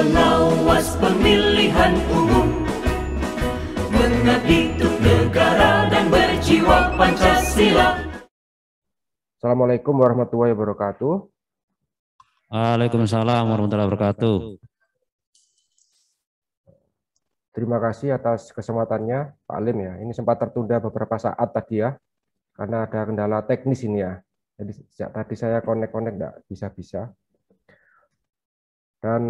Pengawas pemilihan umum, mengabdi untuk negara dan berjiwa Pancasila. Assalamualaikum warahmatullahi wabarakatuh. Waalaikumsalam warahmatullahi wabarakatuh. Terima kasih atas kesempatannya, Pak Alim ya. Ini sempat tertunda beberapa saat tadi ya, karena ada kendala teknis ini ya. Jadi sejak tadi saya connect enggak bisa-bisa. Dan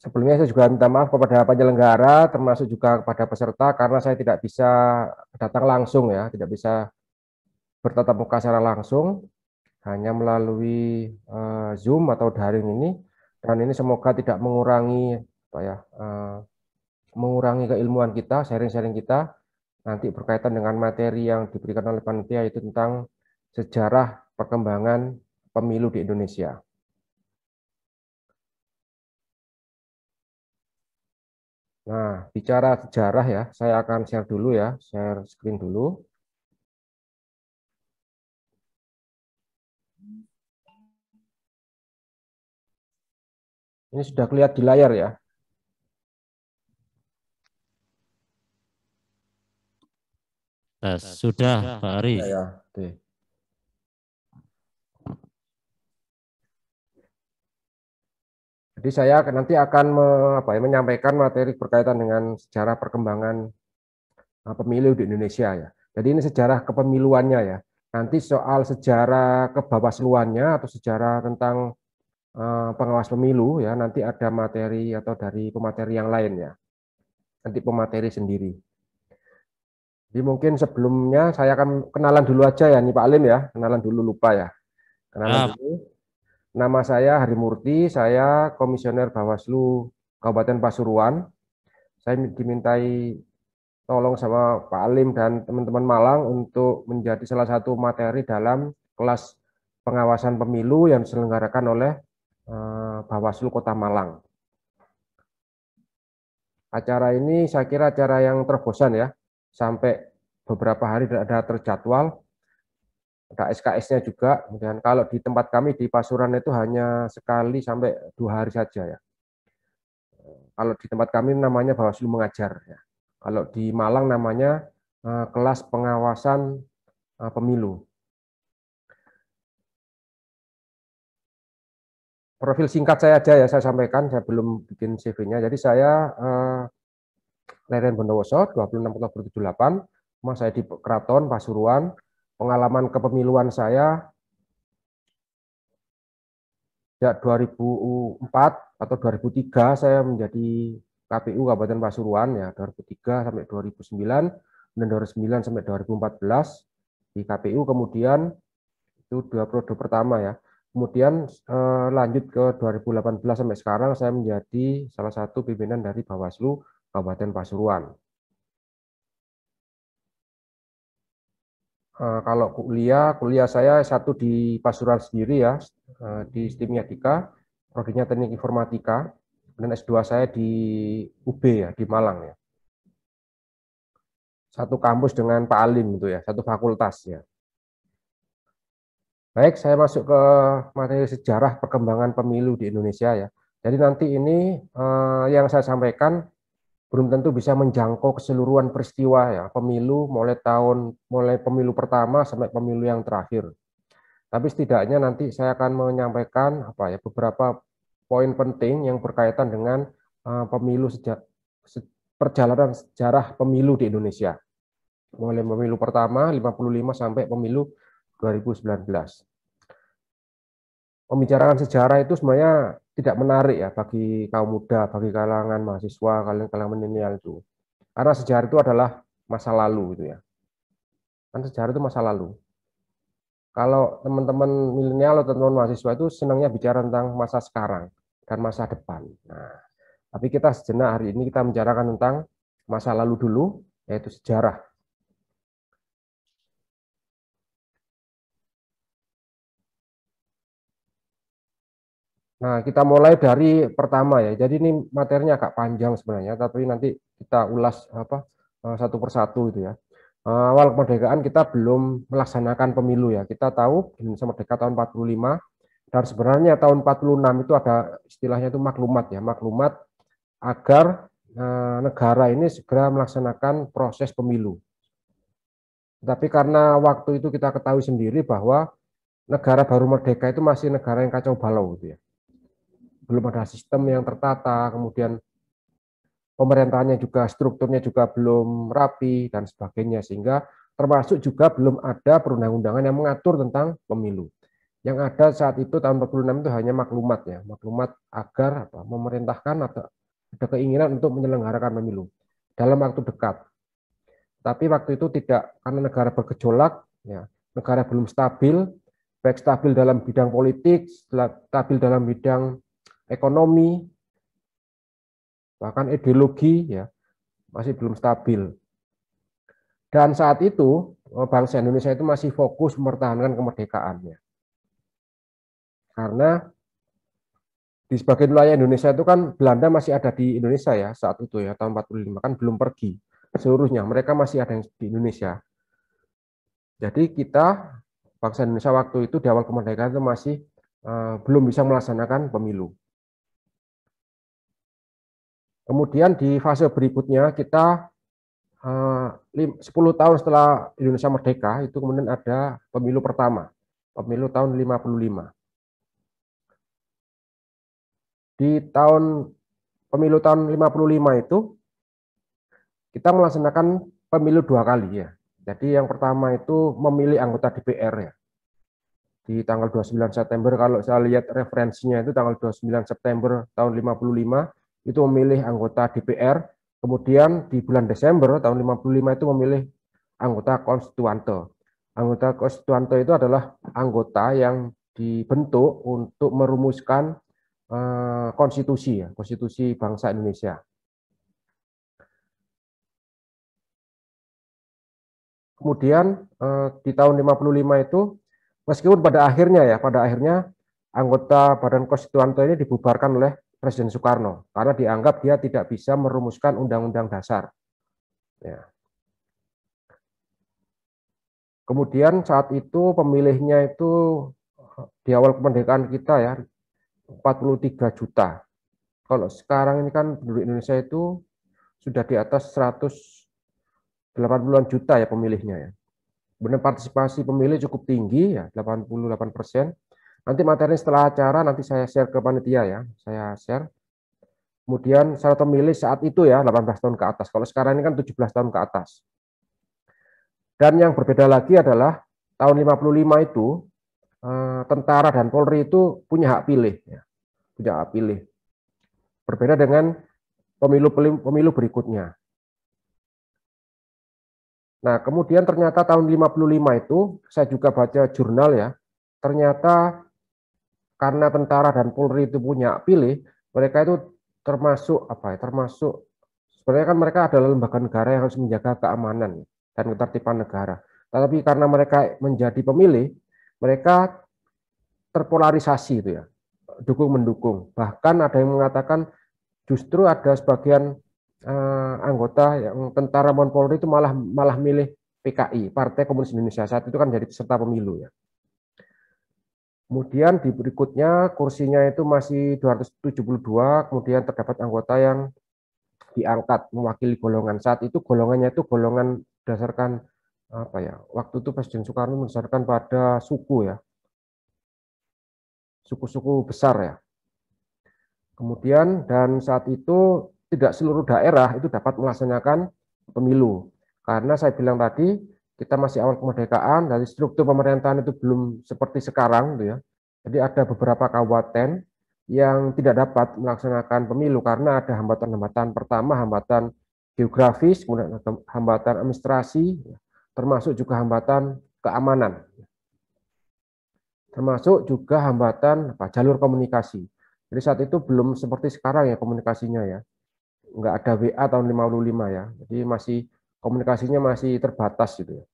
sebelumnya saya juga minta maaf kepada penyelenggara, termasuk juga kepada peserta, karena saya tidak bisa datang langsung ya, tidak bisa bertatap muka secara langsung, hanya melalui Zoom atau daring ini. Dan ini semoga tidak mengurangi mengurangi keilmuan kita, sharing-sharing kita nanti berkaitan dengan materi yang diberikan oleh panitia, yaitu tentang sejarah perkembangan pemilu di Indonesia. Nah, bicara sejarah ya, saya akan share dulu ya, share screen dulu. Ini sudah kelihatan di layar ya. Sudah, Pak Ari. Ya, oke. Jadi saya nanti akan menyampaikan materi berkaitan dengan sejarah perkembangan pemilu di Indonesia ya. Jadi ini sejarah kepemiluannya ya. Nanti soal sejarah kebawasluannya atau sejarah tentang pengawas pemilu ya, nanti ada materi atau dari pemateri yang lain ya. Nanti pemateri sendiri. Jadi mungkin sebelumnya saya akan kenalan dulu aja ya nih Pak Alim ya, kenalan dulu lupa ya. Kenalan dulu. Nama saya Hari Murti, saya Komisioner Bawaslu Kabupaten Pasuruan. Saya dimintai tolong sama Pak Alim dan teman-teman Malang untuk menjadi salah satu materi dalam kelas pengawasan pemilu yang diselenggarakan oleh Bawaslu Kota Malang. Acara ini saya kira acara yang terbosan ya, sampai beberapa hari tidak ada terjadwal, ada SKS-nya juga. Dan kalau di tempat kami di Pasuruan itu hanya sekali sampai 2 hari saja ya. Kalau di tempat kami namanya Bawaslu Mengajar ya. Kalau di Malang namanya kelas pengawasan pemilu. Profil singkat saya aja ya, saya sampaikan, saya belum bikin CV-nya. Jadi saya Leren Bondowoso, 26 Oktober 78, rumah saya di Keraton, Pasuruan. Pengalaman kepemiluan saya sejak 2004 atau 2003 saya menjadi KPU Kabupaten Pasuruan ya, 2003 sampai 2009, dan 2009 sampai 2014 di KPU, kemudian itu 2 periode pertama ya. Kemudian lanjut ke 2018 sampai sekarang saya menjadi salah satu pimpinan dari Bawaslu Kabupaten Pasuruan. Kalau kuliah saya satu di Pasuruan sendiri ya, di STIM Yadika, prodinya Teknik Informatika, dan S2 saya di UB ya, di Malang ya. Satu kampus dengan Pak Alim itu ya, satu fakultas ya. Baik, saya masuk ke materi sejarah perkembangan pemilu di Indonesia ya. Jadi nanti ini yang saya sampaikan belum tentu bisa menjangkau keseluruhan peristiwa ya pemilu mulai pemilu pertama sampai pemilu yang terakhir. Tapi setidaknya nanti saya akan menyampaikan beberapa poin penting yang berkaitan dengan perjalanan sejarah pemilu di Indonesia. Mulai pemilu pertama 55 sampai pemilu 2019. Pembicaraan sejarah itu sebenarnya tidak menarik ya bagi kaum muda, bagi kalangan mahasiswa, kalangan milenial itu. Karena sejarah itu adalah masa lalu gitu ya. Kan sejarah itu masa lalu. Kalau teman-teman milenial atau teman-teman mahasiswa itu senangnya bicara tentang masa sekarang dan masa depan. Nah, tapi kita sejenak hari ini kita membicarakan tentang masa lalu dulu, yaitu sejarah. Nah, kita mulai dari pertama ya. Jadi ini materinya agak panjang sebenarnya, tapi nanti kita ulas satu persatu itu ya. Awal kemerdekaan kita belum melaksanakan pemilu ya. Kita tahu Indonesia merdeka tahun 45, Dan sebenarnya tahun 46 itu ada istilahnya itu maklumat ya, maklumat agar negara ini segera melaksanakan proses pemilu. Tapi karena waktu itu kita ketahui sendiri bahwa negara baru merdeka itu masih negara yang kacau balau gitu ya. Belum ada sistem yang tertata, kemudian pemerintahannya juga strukturnya juga belum rapi dan sebagainya, sehingga termasuk juga belum ada perundang-undangan yang mengatur tentang pemilu. Yang ada saat itu tahun 46 itu hanya maklumat ya, maklumat agar memerintahkan atau ada keinginan untuk menyelenggarakan pemilu dalam waktu dekat. Tapi waktu itu tidak, karena negara bergejolak, ya, negara belum stabil, baik stabil dalam bidang politik, stabil dalam bidang ekonomi, bahkan ideologi, ya, masih belum stabil. Dan saat itu bangsa Indonesia itu masih fokus mempertahankan kemerdekaannya. Karena di sebagian wilayah Indonesia itu kan Belanda masih ada di Indonesia ya saat itu ya, tahun 45 kan belum pergi seluruhnya, mereka masih ada yang di Indonesia. Jadi kita bangsa Indonesia waktu itu di awal kemerdekaan itu masih belum bisa melaksanakan pemilu. Kemudian di fase berikutnya kita 10 tahun setelah Indonesia merdeka itu kemudian ada pemilu pertama, pemilu tahun 55. Di pemilu tahun 55 itu kita melaksanakan pemilu 2 kali ya. Jadi yang pertama itu memilih anggota DPR ya. Di tanggal 29 September, kalau saya lihat referensinya itu tanggal 29 September tahun 55 itu memilih anggota DPR. Kemudian di bulan Desember tahun 55 itu memilih anggota konstituante. Anggota konstituante itu adalah anggota yang dibentuk untuk merumuskan konstitusi ya, konstitusi bangsa Indonesia. Kemudian di tahun 55 itu meskipun pada akhirnya anggota Badan Konstituante ini dibubarkan oleh Presiden Soekarno karena dianggap dia tidak bisa merumuskan undang-undang dasar. Ya. Kemudian saat itu pemilihnya itu di awal kemerdekaan kita ya 43 juta. Kalau sekarang ini kan penduduk Indonesia itu sudah di atas 180-an juta ya pemilihnya ya. Benar partisipasi pemilih cukup tinggi ya, 88%. Nanti materi setelah acara nanti saya share ke panitia ya, saya share. Kemudian syarat pemilih saat itu ya 18 tahun ke atas. Kalau sekarang ini kan 17 tahun ke atas. Dan yang berbeda lagi adalah tahun 55 itu tentara dan Polri itu punya hak pilih ya. Punya hak pilih. Berbeda dengan pemilu berikutnya. Nah, kemudian ternyata tahun 55 itu saya juga baca jurnal ya. Ternyata karena tentara dan Polri itu punya hak pilih, mereka itu termasuk apa ya? Termasuk sebenarnya kan mereka adalah lembaga negara yang harus menjaga keamanan dan ketertiban negara. Tetapi karena mereka menjadi pemilih, mereka terpolarisasi itu ya, dukung mendukung. Bahkan ada yang mengatakan justru ada sebagian anggota yang tentara dan Polri itu malah milih PKI, Partai Komunis Indonesia, saat itu kan jadi peserta pemilu ya. Kemudian di berikutnya kursinya itu masih 272, kemudian terdapat anggota yang diangkat mewakili golongan. Saat itu golongannya itu golongan berdasarkan apa ya? Waktu itu Presiden Soekarno berdasarkan pada suku ya. Suku-suku besar ya. Kemudian dan saat itu tidak seluruh daerah itu dapat melaksanakan pemilu. Karena saya bilang tadi kita masih awal kemerdekaan, dari struktur pemerintahan itu belum seperti sekarang gitu ya. Jadi ada beberapa kabupaten yang tidak dapat melaksanakan pemilu karena ada hambatan-hambatan. Pertama hambatan geografis, kemudian hambatan administrasi, termasuk juga hambatan keamanan. Termasuk juga hambatan jalur komunikasi. Jadi saat itu belum seperti sekarang ya komunikasinya ya. Nggak ada WA tahun 55 ya. Jadi masih komunikasinya masih terbatas gitu ya.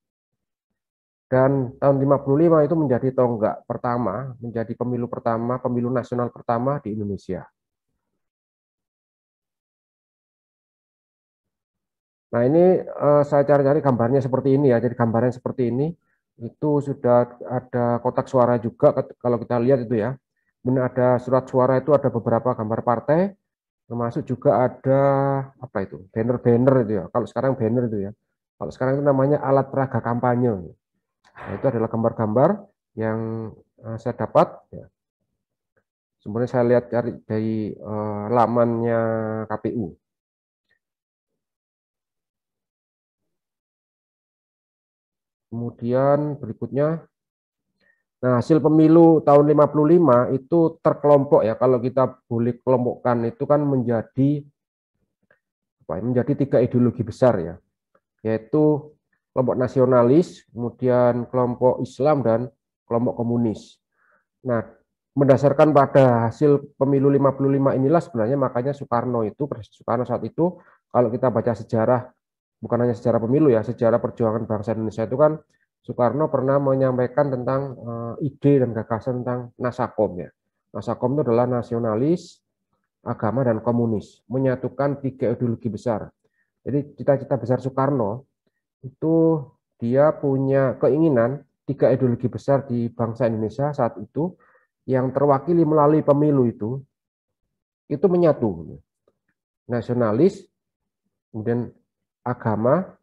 Dan tahun 55 itu menjadi tonggak pertama, menjadi pemilu pertama, pemilu nasional pertama di Indonesia. Nah ini saya cari-cari gambarnya seperti ini ya. Jadi gambarnya seperti ini. itu sudah ada kotak suara juga kalau kita lihat itu ya. Kemudian ada surat suara itu ada beberapa gambar partai, termasuk juga ada apa itu banner-banner itu ya. Kalau sekarang banner itu ya. Kalau sekarang itu namanya alat peraga kampanye. Nah, itu adalah gambar-gambar yang saya dapat. Ya. Sebenarnya saya lihat dari lamannya KPU. Kemudian berikutnya, nah hasil pemilu tahun 55 itu terkelompok ya. Kalau kita boleh kelompokkan itu kan menjadi menjadi 3 ideologi besar ya, yaitu kelompok nasionalis, kemudian kelompok Islam dan kelompok komunis. Nah, berdasarkan pada hasil pemilu 55 inilah sebenarnya makanya Soekarno itu, Presiden Soekarno saat itu, kalau kita baca sejarah, bukan hanya sejarah pemilu ya, sejarah perjuangan bangsa Indonesia itu kan Soekarno pernah menyampaikan tentang ide dan gagasan tentang Nasakom ya. Nasakom itu adalah nasionalis, agama, dan komunis, menyatukan 3 ideologi besar. Jadi cita-cita besar Soekarno itu dia punya keinginan 3 ideologi besar di bangsa Indonesia saat itu yang terwakili melalui pemilu itu menyatu. Nasionalis, kemudian agama,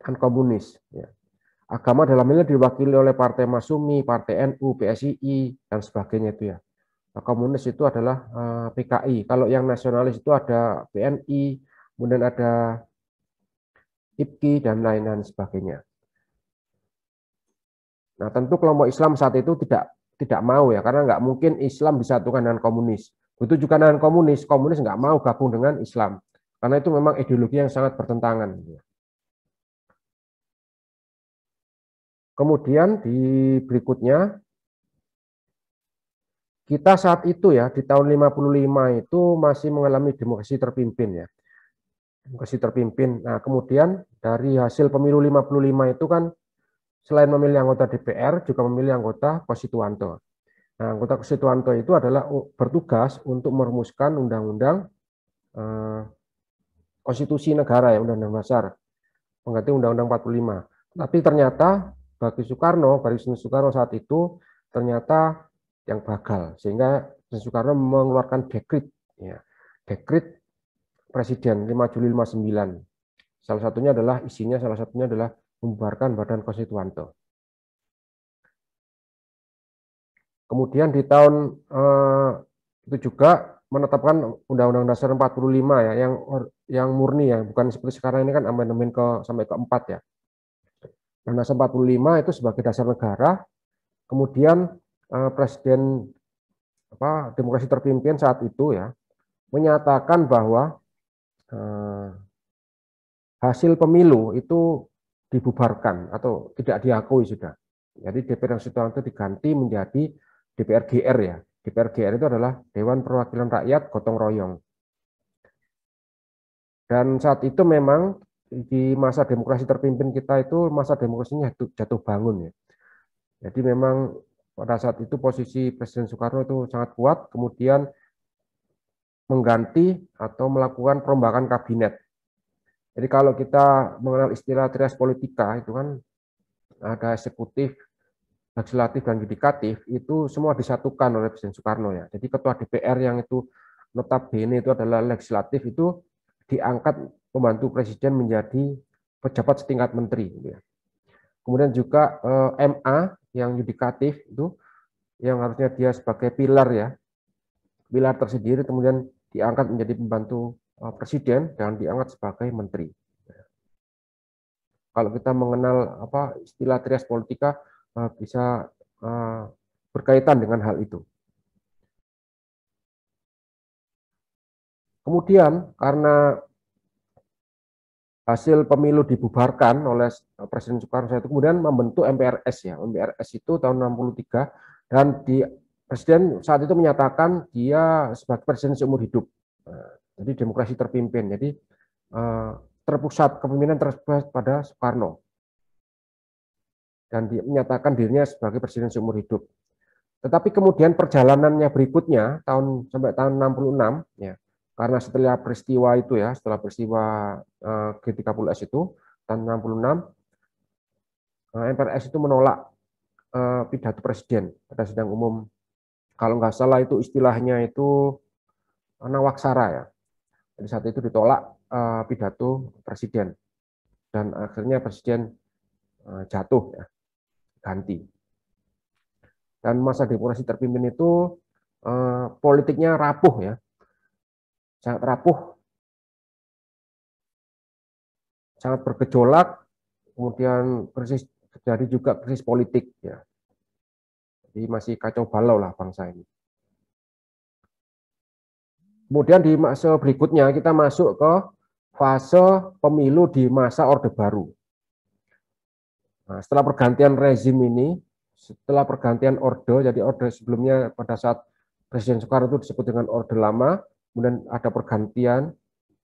dan komunis. Ya. Agama dalam ini diwakili oleh Partai Masyumi, Partai NU, PSII, dan sebagainya itu ya. Nah, komunis itu adalah PKI. Kalau yang nasionalis itu ada PNI, kemudian ada IPKI, dan lain-lain sebagainya. Nah, tentu kelompok Islam saat itu tidak mau ya, karena nggak mungkin Islam disatukan dengan komunis. Begitu juga dengan komunis, komunis nggak mau gabung dengan Islam, karena itu memang ideologi yang sangat bertentangan. Kemudian di berikutnya, kita saat itu ya, di tahun 55 itu masih mengalami demokrasi terpimpin ya. Demokrasi terpimpin. Nah, kemudian dari hasil pemilu 55 itu kan, selain memilih anggota DPR, juga memilih anggota konstituante. Nah, anggota konstituante itu adalah bertugas untuk merumuskan undang-undang konstitusi negara ya, undang-undang dasar, pengganti undang-undang 45. Tapi ternyata bagi Presiden Soekarno saat itu ternyata yang gagal, sehingga Presiden Soekarno mengeluarkan dekret, ya, dekret Presiden 5 Juli 59. Salah satunya adalah membubarkan Badan Konstituante. Kemudian di tahun itu juga menetapkan Undang-Undang Dasar 45 ya, yang murni ya, bukan seperti sekarang ini kan amandemen sampai ke-4 ya. Undang-Undang Dasar 45 itu sebagai dasar negara. Kemudian Presiden demokrasi terpimpin saat itu ya menyatakan bahwa hasil pemilu itu dibubarkan atau tidak diakui sudah. Jadi DPR Konstituante diganti menjadi DPR GR ya. DPR GR itu adalah Dewan Perwakilan Rakyat Gotong Royong. Dan saat itu memang di masa demokrasi terpimpin kita itu masa demokrasinya jatuh bangun ya. Jadi memang pada saat itu posisi Presiden Soekarno itu sangat kuat, kemudian mengganti atau melakukan perombakan kabinet. Jadi kalau kita mengenal istilah trias politika itu kan ada eksekutif, legislatif, dan yudikatif, itu semua disatukan oleh Presiden Soekarno ya. Jadi ketua DPR yang itu notabene itu adalah legislatif itu diangkat pembantu presiden menjadi pejabat setingkat menteri. Gitu ya. Kemudian juga MA yang yudikatif itu yang harusnya dia sebagai pilar ya, pilar tersendiri, kemudian diangkat menjadi pembantu presiden dan diangkat sebagai menteri. Kalau kita mengenal istilah trias politika bisa berkaitan dengan hal itu. Kemudian karena hasil pemilu dibubarkan oleh Presiden Soekarno itu kemudian membentuk MPRS ya. MPRS itu tahun 63 dan Presiden saat itu menyatakan dia sebagai presiden seumur hidup. Jadi demokrasi terpimpin. Jadi terpusat kepemimpinan terpusat pada Soekarno. Dan dia menyatakan dirinya sebagai presiden seumur hidup. Tetapi kemudian perjalanannya berikutnya sampai tahun 66 ya. Karena setelah peristiwa itu ya, setelah peristiwa G30S itu tahun 66 MPRS itu menolak pidato presiden pada sidang umum. Kalau nggak salah itu istilahnya itu nawaksara ya. Jadi saat itu ditolak pidato presiden dan akhirnya presiden jatuh ya, ganti. Dan masa demokrasi terpimpin itu politiknya rapuh ya, sangat rapuh, sangat bergejolak, kemudian krisis terjadi juga krisis politik ya. Jadi masih kacau balau lah bangsa ini. Kemudian di masa berikutnya kita masuk ke fase pemilu di masa Orde Baru. Nah, setelah pergantian rezim ini, setelah pergantian orde, jadi orde sebelumnya pada saat Presiden Soekarno itu disebut dengan Orde Lama, kemudian ada pergantian,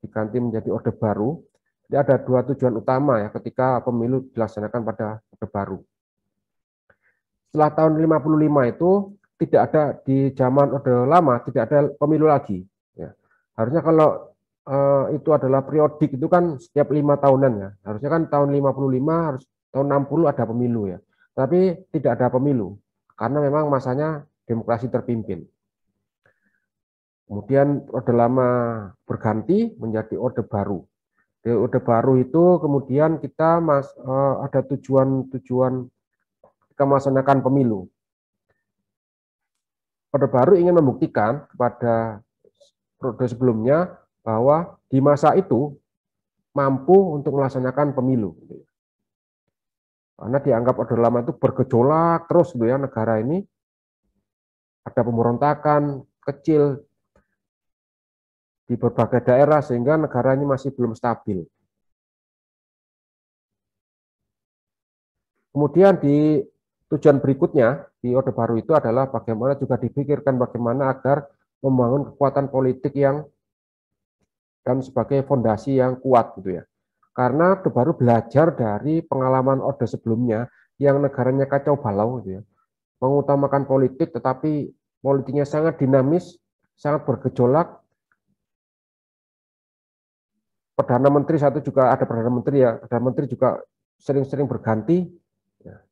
diganti menjadi Orde Baru. Jadi ada dua tujuan utama ya ketika pemilu dilaksanakan pada Orde Baru. Setelah tahun 55 itu tidak ada di zaman Orde Lama, tidak ada pemilu lagi. Ya. Harusnya kalau itu adalah periodik itu kan setiap 5 tahunan ya. Harusnya kan tahun 55 harus tahun 60 ada pemilu ya. Tapi tidak ada pemilu karena memang masanya demokrasi terpimpin. Kemudian Orde Lama berganti menjadi Orde Baru. Di Orde Baru itu kemudian kita ada tujuan-tujuan kita melaksanakan pemilu. Orde Baru ingin membuktikan kepada periode sebelumnya bahwa di masa itu mampu untuk melaksanakan pemilu. Karena dianggap Orde Lama itu bergejolak terus gitu ya negara ini. Ada pemberontakan kecil di berbagai daerah sehingga negara ini masih belum stabil. Kemudian di tujuan berikutnya di Orde Baru itu adalah bagaimana juga dipikirkan bagaimana agar membangun kekuatan politik yang dan sebagai fondasi yang kuat gitu ya. Karena Orde Baru belajar dari pengalaman Orde sebelumnya yang negaranya kacau balau gitu ya. Mengutamakan politik tetapi politiknya sangat dinamis, sangat bergejolak. Perdana Menteri satu juga ada Perdana Menteri ya, Perdana Menteri juga sering-sering berganti. Ya.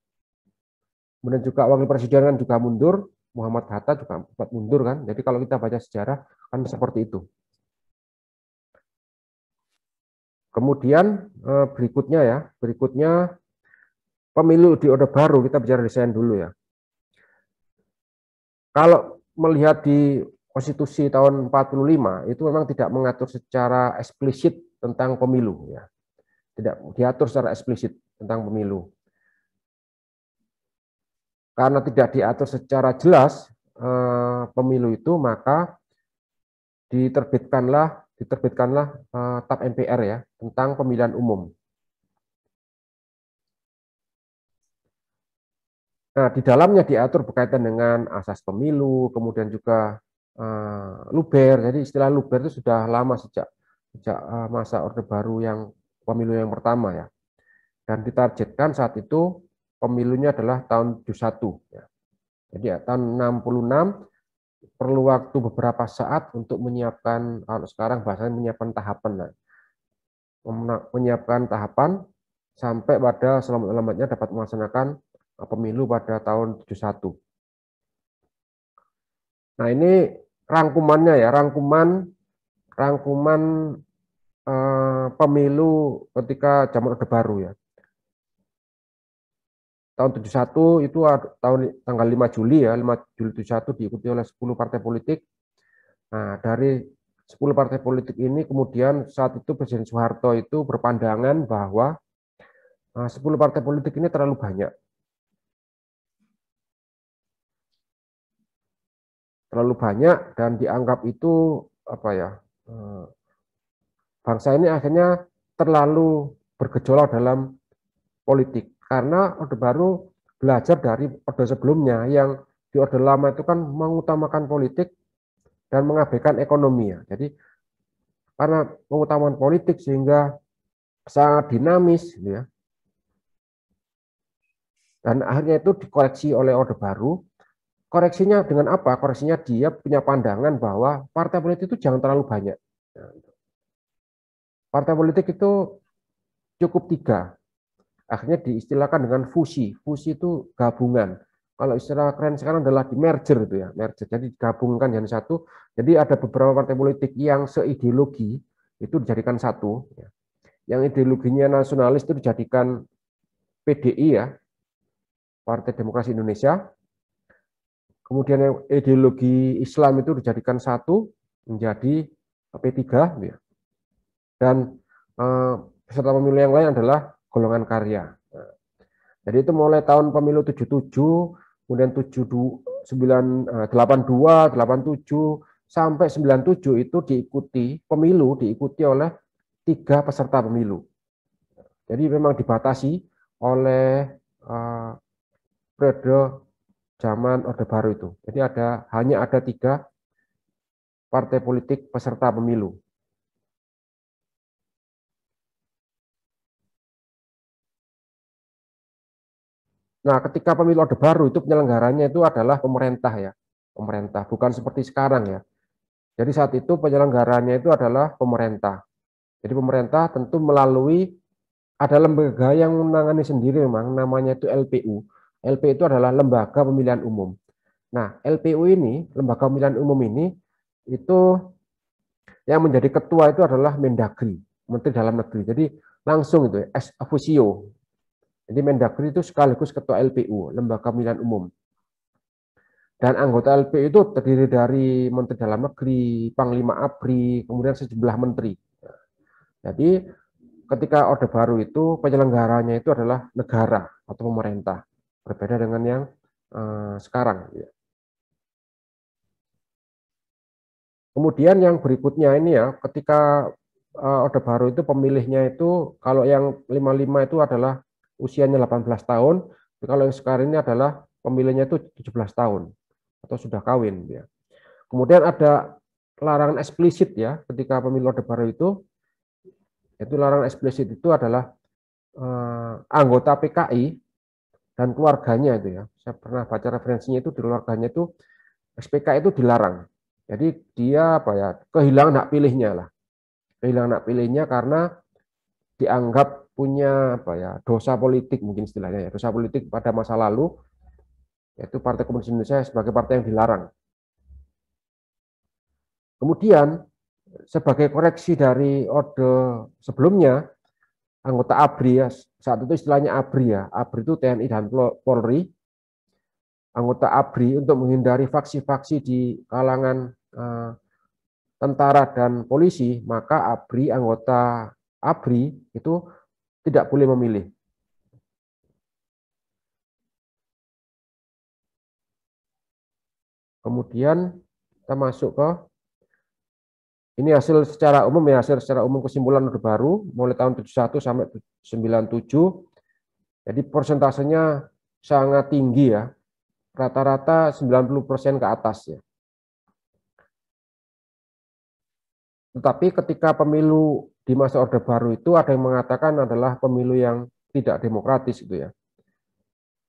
Kemudian juga Wakil Presiden kan juga mundur, Muhammad Hatta juga sempat mundur kan. Jadi kalau kita baca sejarah kan seperti itu. Kemudian berikutnya pemilu di Orde Baru, kita bicara desain dulu ya. Kalau melihat di konstitusi tahun 45 itu memang tidak mengatur secara eksplisit tentang pemilu ya. Tidak diatur secara eksplisit tentang pemilu. Karena tidak diatur secara jelas pemilu itu, maka diterbitkanlah TAP MPR ya tentang pemilihan umum. Nah, di dalamnya diatur berkaitan dengan asas pemilu, kemudian juga luber. Jadi istilah luber itu sudah lama sejak masa Orde Baru yang pemilu yang pertama ya. Dan ditargetkan saat itu pemilunya adalah tahun 71 ya. Jadi ya, tahun 66 perlu waktu beberapa saat untuk menyiapkan, kalau sekarang bahasanya menyiapkan tahapan lah. Menyiapkan tahapan sampai pada selamat-selamatnya dapat melaksanakan pemilu pada tahun 71. Nah, ini rangkumannya ya, rangkuman pemilu ketika zaman Orde Baru ya. Tahun 71 itu tanggal 5 Juli ya, 5 Juli 71 diikuti oleh 10 partai politik. Nah, dari 10 partai politik ini kemudian saat itu Presiden Soeharto itu berpandangan bahwa 10 partai politik ini terlalu banyak. Terlalu banyak dan dianggap itu bangsa ini akhirnya terlalu bergejolak dalam politik. Karena Orde Baru belajar dari Orde sebelumnya yang di Orde Lama itu kan mengutamakan politik dan mengabaikan ekonomi ya. Jadi karena pengutamaan politik sehingga sangat dinamis gitu ya. Dan akhirnya itu dikoreksi oleh Orde Baru. Koreksinya dengan apa? Koreksinya dia punya pandangan bahwa partai politik itu jangan terlalu banyak. Partai politik itu cukup 3. akhirnya diistilahkan dengan fusi. Fusi itu gabungan. Kalau istilah keren sekarang adalah di merger itu ya, merger. Jadi digabungkan jadi satu. Jadi ada beberapa partai politik yang seideologi itu dijadikan satu. Yang ideologinya nasionalis itu dijadikan PDI ya, Partai Demokrasi Indonesia. Kemudian yang ideologi Islam itu dijadikan satu menjadi P3 ya. Dan peserta pemilu yang lain adalah golongan karya. Jadi itu mulai tahun pemilu 77, kemudian 82, 82, 87 sampai 97 itu diikuti oleh 3 peserta pemilu. Jadi memang dibatasi oleh periode zaman Orde Baru itu. Jadi hanya ada 3 partai politik peserta pemilu. Nah, ketika pemilu Orde Baru itu penyelenggaranya itu adalah pemerintah ya, pemerintah, bukan seperti sekarang ya. Jadi saat itu penyelenggaranya itu adalah pemerintah. Jadi pemerintah tentu melalui ada lembaga yang menangani sendiri memang, namanya itu LPU. LPU itu adalah Lembaga Pemilihan Umum. Nah, LPU ini, Lembaga Pemilihan Umum ini, itu yang menjadi ketua itu adalah Mendagri, Menteri Dalam Negeri. Jadi langsung itu ex officio. Jadi Mendagri itu sekaligus ketua LPU, Lembaga Pemilihan Umum. Dan anggota LPU itu terdiri dari Menteri Dalam Negeri, Panglima ABRI, kemudian sejumlah menteri. Jadi ketika Orde Baru itu penyelenggaranya itu adalah negara atau pemerintah, berbeda dengan yang sekarang. Kemudian yang berikutnya ini ya, ketika Orde Baru itu pemilihnya itu kalau yang 55 itu adalah usianya 18 tahun, kalau yang sekarang ini adalah pemilihnya itu 17 tahun atau sudah kawin ya. Kemudian ada larangan eksplisit ya ketika pemilu Orde Baru itu larangan eksplisit itu adalah anggota PKI dan keluarganya itu ya. Saya pernah baca referensinya itu di keluarganya itu SPK itu dilarang. Jadi dia kehilangan hak pilihnya lah. Kehilangan hak pilihnya karena dianggap punya dosa politik mungkin istilahnya ya, dosa politik pada masa lalu, yaitu Partai Komunis Indonesia sebagai partai yang dilarang. Kemudian sebagai koreksi dari orde sebelumnya, anggota ABRI ya, saat itu istilahnya ABRI ya, ABRI itu TNI dan Polri, anggota ABRI untuk menghindari faksi-faksi di kalangan tentara dan polisi, maka anggota ABRI itu tidak boleh memilih. Kemudian kita masuk ke ini hasil secara umum ya, hasil secara umum kesimpulan Orde Baru mulai tahun 71 sampai 97. Jadi persentasenya sangat tinggi ya. Rata-rata 90% ke atas ya. Tetapi ketika pemilu di masa Orde Baru itu ada yang mengatakan adalah pemilu yang tidak demokratis gitu ya.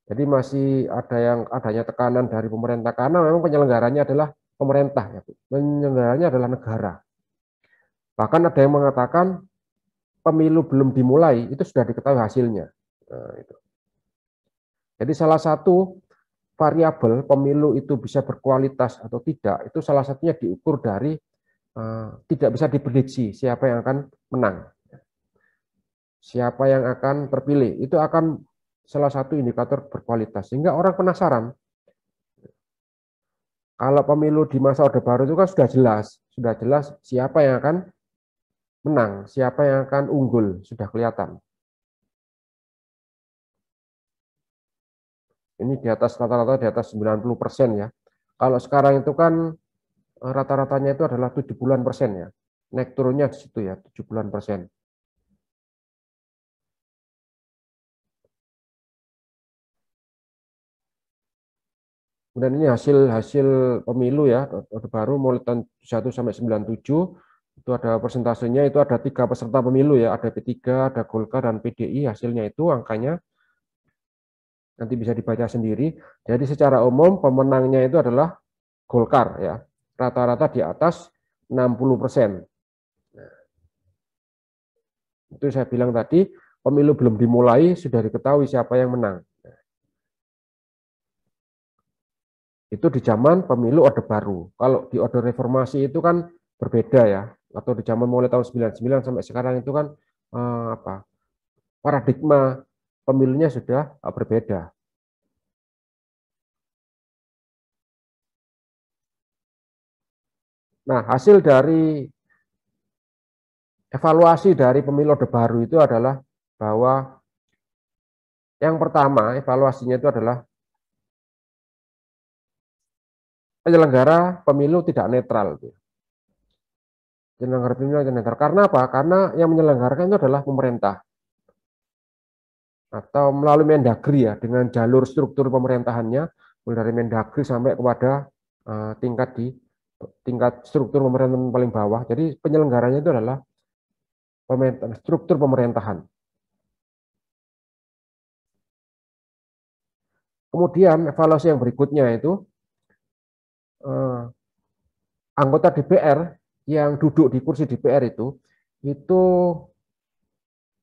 Jadi masih ada yang adanya tekanan dari pemerintah karena memang penyelenggaranya adalah pemerintah ya. Penyelenggaranya adalah negara. Bahkan ada yang mengatakan pemilu belum dimulai itu sudah diketahui hasilnya. Nah, itu. Jadi salah satu variabel pemilu itu bisa berkualitas atau tidak itu salah satunya diukur dari tidak bisa diprediksi siapa yang akan menang, siapa yang akan terpilih, itu akan salah satu indikator berkualitas, sehingga orang penasaran. Kalau pemilu di masa Orde Baru itu kan sudah jelas siapa yang akan menang, siapa yang akan unggul, sudah kelihatan. Ini di atas rata-rata di atas 90% ya. Kalau sekarang itu kan rata-ratanya itu adalah 70-an% ya. Naik turunnya di situ ya, 70-an%. Kemudian ini hasil pemilu ya, Orde Baru mulai tahun 1 sampai 97, itu ada persentasenya, itu ada 3 peserta pemilu ya, ada P3, ada Golkar dan PDI, hasilnya itu angkanya nanti bisa dibaca sendiri. Jadi secara umum pemenangnya itu adalah Golkar ya, rata-rata di atas 60%. Nah, itu saya bilang tadi, pemilu belum dimulai sudah diketahui siapa yang menang. Itu di zaman pemilu Orde Baru. Kalau di Orde Reformasi itu kan berbeda ya, atau di zaman mulai tahun 99 sampai sekarang itu kan paradigma pemilunya sudah berbeda. Nah, hasil dari evaluasi dari pemilu Orde Baru itu adalah bahwa yang pertama evaluasinya itu adalah penyelenggara pemilu tidak netral. Penyelenggara pemilu tidak netral. Karena apa? Karena yang menyelenggarakan itu adalah pemerintah atau melalui Mendagri ya, dengan jalur struktur pemerintahannya, mulai dari Mendagri sampai kepada tingkat struktur pemerintahan paling bawah. Jadi penyelenggaranya itu adalah struktur pemerintahan. Kemudian evaluasi yang berikutnya itu anggota DPR yang duduk di kursi DPR itu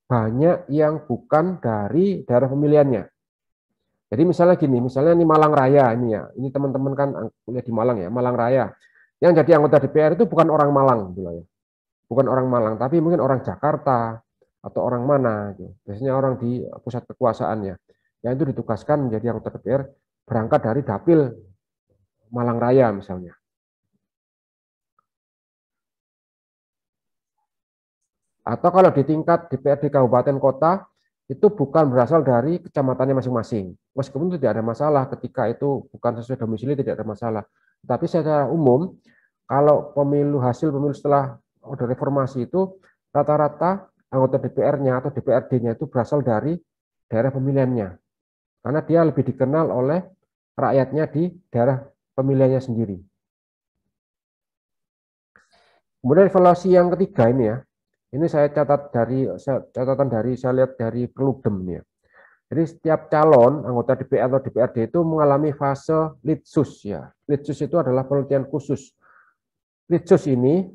banyak yang bukan dari daerah pemilihannya. Jadi misalnya gini, misalnya ini Malang Raya ini ya, ini teman-teman kan kuliah di Malang ya, Malang Raya. Yang jadi anggota DPR itu bukan orang Malang, gitu ya. Bukan orang Malang, tapi mungkin orang Jakarta atau orang mana, gitu. Biasanya orang di pusat kekuasaannya. Yang itu ditugaskan menjadi anggota DPR berangkat dari dapil Malang Raya misalnya. Atau kalau di tingkat DPRD kabupaten kota itu bukan berasal dari kecamatannya masing-masing. Meskipun itu tidak ada masalah ketika itu bukan sesuai domisili, tidak ada masalah. Tapi secara umum kalau hasil pemilu setelah Orde Reformasi itu rata-rata anggota DPR-nya atau DPRD-nya itu berasal dari daerah pemilihannya. Karena dia lebih dikenal oleh rakyatnya di daerah pemilihannya sendiri. Kemudian evaluasi yang ketiga ini ya. Ini saya lihat dari Perludem ya. Jadi setiap calon anggota DPR atau DPRD itu mengalami fase litsus ya. Litsus itu adalah penelitian khusus. Litsus ini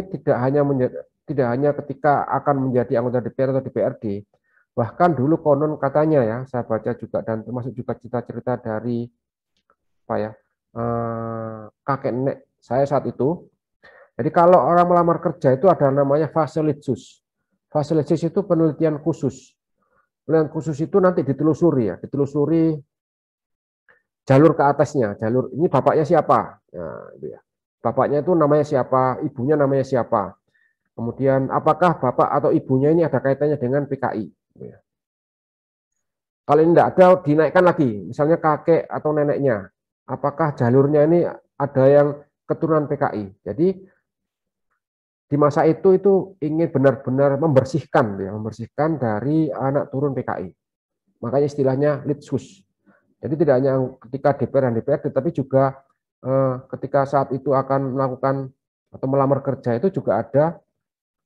tidak hanya ketika akan menjadi anggota DPR atau DPRD, bahkan dulu konon katanya ya, saya baca juga dan termasuk juga cerita-cerita dari kakek nenek saya saat itu. Jadi kalau orang melamar kerja itu ada namanya fase litsus. Fase litsus itu penelitian khusus. Penelitian khusus itu nanti ditelusuri ya, ditelusuri jalur ke atasnya, jalur ini bapaknya siapa, nah, itu ya. Bapaknya itu namanya siapa, ibunya namanya siapa. Kemudian apakah bapak atau ibunya ini ada kaitannya dengan PKI. Ya. Kalau ini tidak ada, dinaikkan lagi, misalnya kakek atau neneknya. Apakah jalurnya ini ada yang keturunan PKI. Jadi di masa itu ingin benar-benar membersihkan dari anak turun PKI. Makanya istilahnya litsus. Jadi tidak hanya ketika DPR dan DPRD, tapi juga ketika saat itu akan melakukan atau melamar kerja itu juga ada.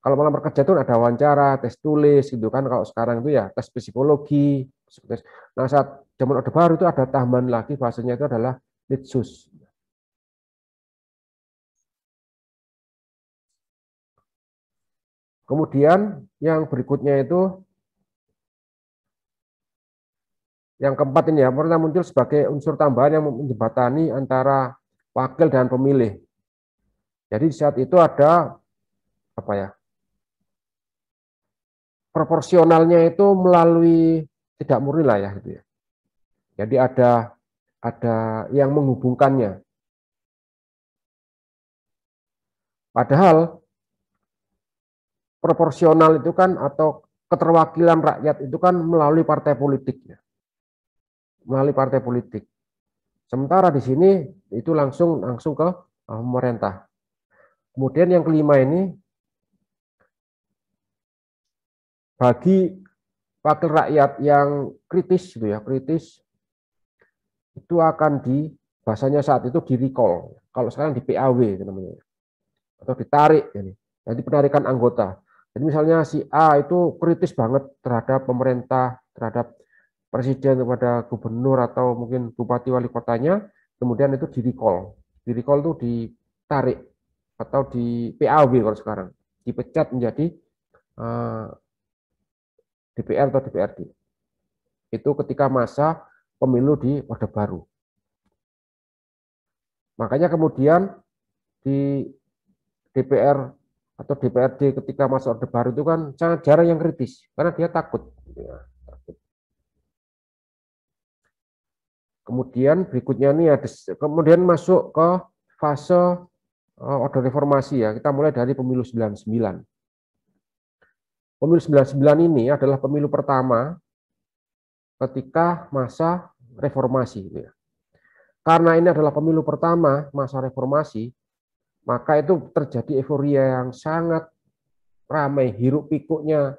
Kalau melamar kerja itu ada wawancara, tes tulis gitu kan. Kalau sekarang itu ya tes psikologi. Nah saat zaman Orde Baru itu ada tambahan lagi, bahasanya itu adalah litsus. Kemudian yang berikutnya itu yang keempat ini ya, pernah muncul sebagai unsur tambahan yang menjembatani antara wakil dan pemilih. Jadi saat itu ada proporsionalnya itu melalui tidak murni lah ya gitu ya. Jadi ada yang menghubungkannya. Padahal proporsional itu kan atau keterwakilan rakyat itu kan melalui partai politik ya. Melalui partai politik. Sementara di sini itu langsung ke pemerintah. Kemudian yang kelima ini bagi wakil rakyat yang kritis gitu ya, kritis itu akan bahasanya saat itu di recall. Kalau sekarang di PAW itu namanya. Atau ditarik jadi. Jadi penarikan anggota. Jadi misalnya si A itu kritis banget terhadap pemerintah, terhadap presiden, kepada gubernur atau mungkin bupati wali kotanya, kemudian itu di recall. Di recall itu ditarik atau di PAW kalau sekarang. Dipecat menjadi DPR atau DPRD. Itu ketika masa pemilu di Orde Baru. Makanya kemudian di DPR atau DPRD ketika masa Orde Baru itu kan sangat jarang yang kritis, karena dia takut. Kemudian berikutnya ini ada, kemudian masuk ke fase Orde Reformasi ya. Kita mulai dari pemilu 99. Pemilu 99 ini adalah pemilu pertama ketika masa reformasi. Karena ini adalah pemilu pertama masa reformasi, maka itu terjadi euforia yang sangat ramai, hiruk pikuknya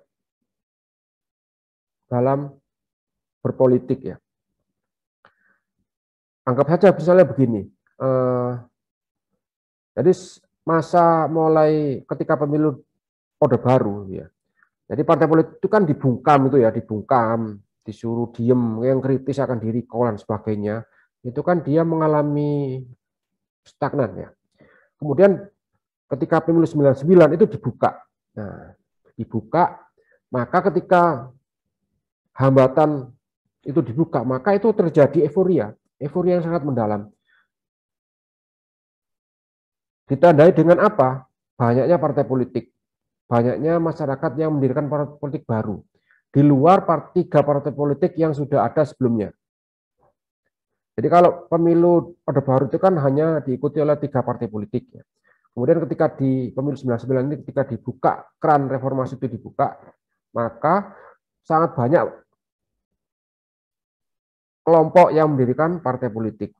dalam berpolitik ya. Anggap saja misalnya begini, jadi masa mulai ketika pemilu Orde Baru ya. Jadi partai politik itu kan dibungkam itu ya, dibungkam, disuruh diem, yang kritis akan di-recall dan sebagainya. Itu kan dia mengalami stagnan ya. Kemudian ketika pemilu 99 itu dibuka. Nah, dibuka, maka ketika hambatan itu dibuka, maka itu terjadi euforia yang sangat mendalam. Ditandai dengan apa? Banyaknya partai politik. Banyaknya masyarakat yang mendirikan partai politik baru di luar 3 partai politik yang sudah ada sebelumnya. Jadi kalau pemilu Orde Baru itu kan hanya diikuti oleh 3 partai politik ya. Kemudian ketika di pemilu 99 ini ketika dibuka, keran reformasi itu dibuka, maka sangat banyak kelompok yang mendirikan partai politik.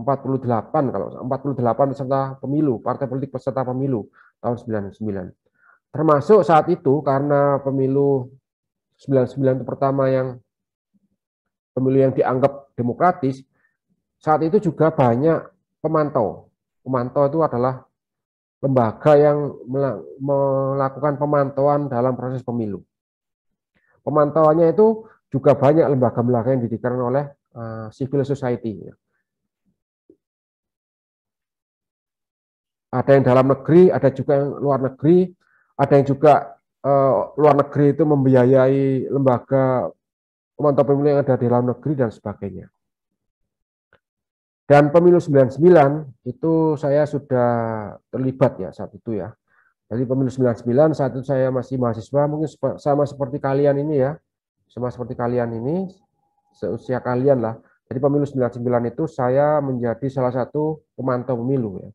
48 kalau 48 peserta pemilu, partai politik peserta pemilu tahun 99. Termasuk saat itu karena pemilu 99 itu pertama yang pemilu yang dianggap demokratis, saat itu juga banyak pemantau. Pemantau itu adalah lembaga yang melakukan pemantauan dalam proses pemilu. Pemantauannya itu juga banyak lembaga-lembaga yang didirikan oleh civil society. Ada yang dalam negeri, ada juga yang luar negeri, ada yang juga luar negeri itu membiayai lembaga pemantau pemilu yang ada di dalam negeri dan sebagainya. Dan pemilu 99 itu saya sudah terlibat ya saat itu ya. Jadi pemilu 99 saat itu saya masih mahasiswa, mungkin sama seperti kalian ini ya. Sama seperti kalian ini, seusia kalian lah. Jadi pemilu 99 itu saya menjadi salah satu pemantau pemilu ya.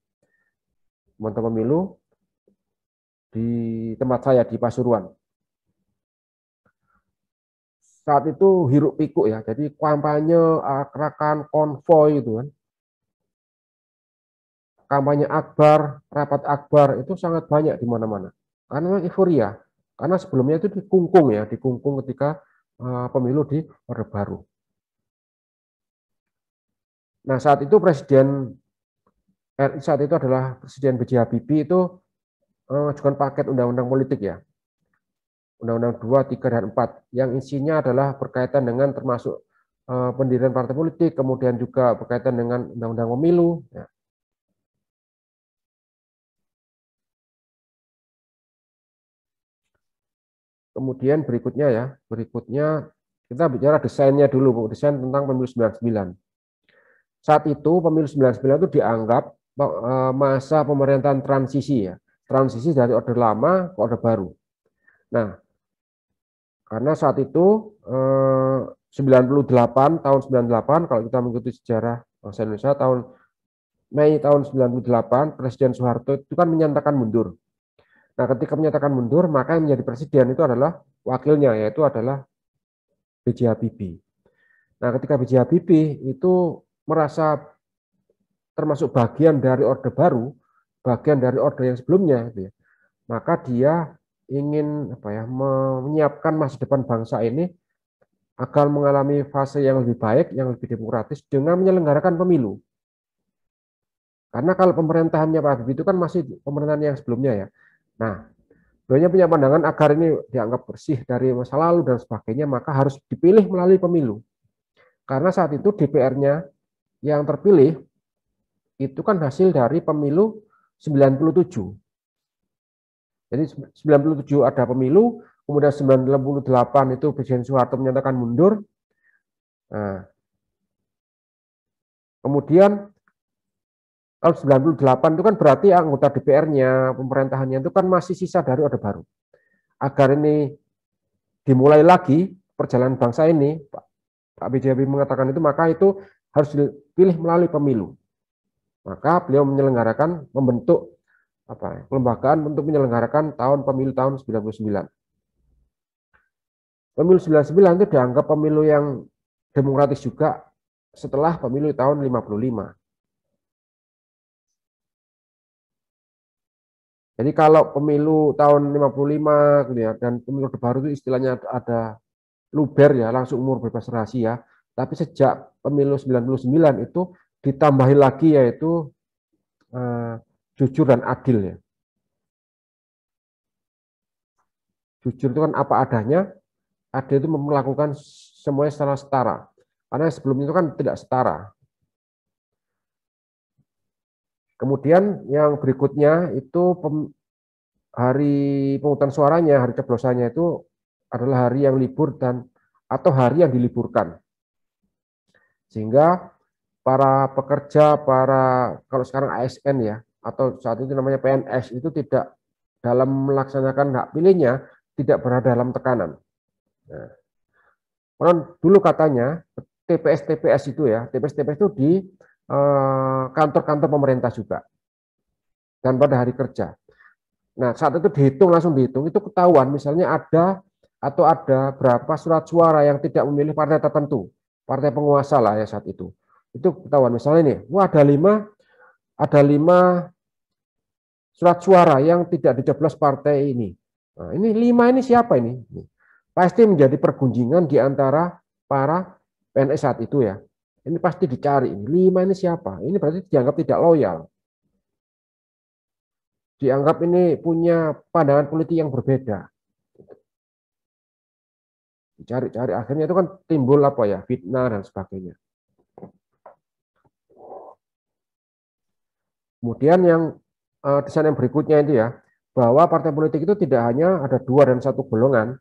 Pemantau pemilu di tempat saya di Pasuruan. Saat itu hiruk pikuk ya, jadi kampanye, akrakan, konvoy itu kan. Kampanye akbar, rapat akbar itu sangat banyak di mana-mana. Karena euforia, karena sebelumnya itu dikungkung ya, dikungkung ketika pemilu di Orde Baru. Nah saat itu Presiden RI saat itu adalah Presiden B.J. Habibie itu mengajukan paket undang-undang politik ya. Undang-undang 2, 3, dan 4 yang isinya adalah berkaitan dengan termasuk pendirian partai politik, kemudian juga berkaitan dengan undang-undang pemilu. Ya. Kemudian berikutnya kita bicara desainnya dulu, desain tentang pemilu 99. Saat itu pemilu 99 itu dianggap masa pemerintahan transisi ya, transisi dari Orde Lama ke Orde Baru. Nah, karena saat itu tahun 98 kalau kita mengikuti sejarah bangsa Indonesia Mei tahun 98 Presiden Soeharto itu kan menyatakan mundur. Nah, ketika menyatakan mundur, maka yang menjadi presiden itu adalah wakilnya, yaitu adalah B.J. Habibie. Nah, ketika B.J. Habibie itu merasa termasuk bagian dari Orde Baru, bagian dari orde yang sebelumnya, gitu ya, maka dia ingin menyiapkan masa depan bangsa ini agar mengalami fase yang lebih baik, yang lebih demokratis dengan menyelenggarakan pemilu. Karena kalau pemerintahannya Pak Habibie itu kan masih pemerintahan yang sebelumnya ya. Nah, beliau punya pandangan agar ini dianggap bersih dari masa lalu dan sebagainya, maka harus dipilih melalui pemilu. Karena saat itu DPR-nya yang terpilih itu kan hasil dari pemilu 97. Jadi 97 ada pemilu, kemudian 98 itu Presiden Soeharto menyatakan mundur. Nah, kemudian tahun 98 itu kan berarti anggota DPR-nya, pemerintahannya itu kan masih sisa dari Orde Baru. Agar ini dimulai lagi perjalanan bangsa ini, Pak B.J. Habibie mengatakan itu, maka itu harus dipilih melalui pemilu. Maka beliau menyelenggarakan, membentuk kelembagaan untuk menyelenggarakan pemilu tahun 99. Pemilu 99 itu dianggap pemilu yang demokratis juga setelah pemilu tahun 55. Jadi kalau pemilu tahun 55 gitu ya, dan pemilu baru itu istilahnya ada luber ya, langsung umur bebas rahasia. Tapi sejak pemilu 99 itu ditambahi lagi yaitu jujur dan adil ya. Jujur itu kan apa adanya, adil itu melakukan semuanya secara setara. Karena sebelum itu kan tidak setara. Kemudian yang berikutnya itu hari pemungutan suaranya, hari coblosannya itu adalah hari yang libur atau hari yang diliburkan. Sehingga para pekerja, kalau sekarang ASN ya, atau saat itu namanya PNS itu tidak dalam melaksanakan hak pilihnya tidak berada dalam tekanan. Nah, dulu katanya TPS itu ya, TPS itu di kantor-kantor pemerintah juga dan pada hari kerja. Nah, saat itu langsung dihitung, itu ketahuan misalnya ada berapa surat suara yang tidak memilih partai tertentu, partai penguasa lah ya saat itu. Itu ketahuan misalnya nih, wah ada lima surat suara yang tidak dicoblos partai ini. Nah, ini 5 ini siapa ini? Pasti menjadi pergunjingan di antara para PNS saat itu ya. Ini pasti dicari, 5 ini siapa? Ini berarti dianggap tidak loyal. Dianggap ini punya pandangan politik yang berbeda. Dicari-cari, akhirnya itu kan timbul fitnah dan sebagainya. Kemudian yang desain yang berikutnya itu ya, bahwa partai politik itu tidak hanya ada 2 dan 1 golongan,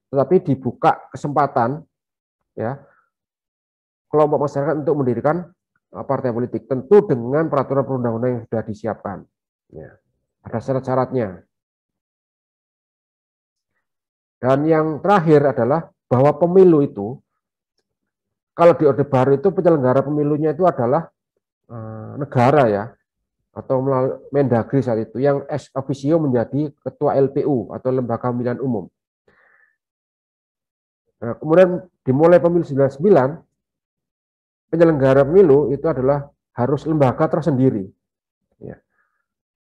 tetapi dibuka kesempatan ya kelompok masyarakat untuk mendirikan partai politik, tentu dengan peraturan perundang-undangan yang sudah disiapkan. Ya, ada syarat-syaratnya. Dan yang terakhir adalah bahwa pemilu itu, kalau di Orde Baru itu penyelenggara pemilunya itu adalah negara ya, atau melalui Mendagri saat itu, yang ex officio menjadi ketua LPU atau Lembaga Pemilihan Umum. Nah, kemudian dimulai pemilu 99, penyelenggara pemilu itu adalah harus lembaga tersendiri. Ya.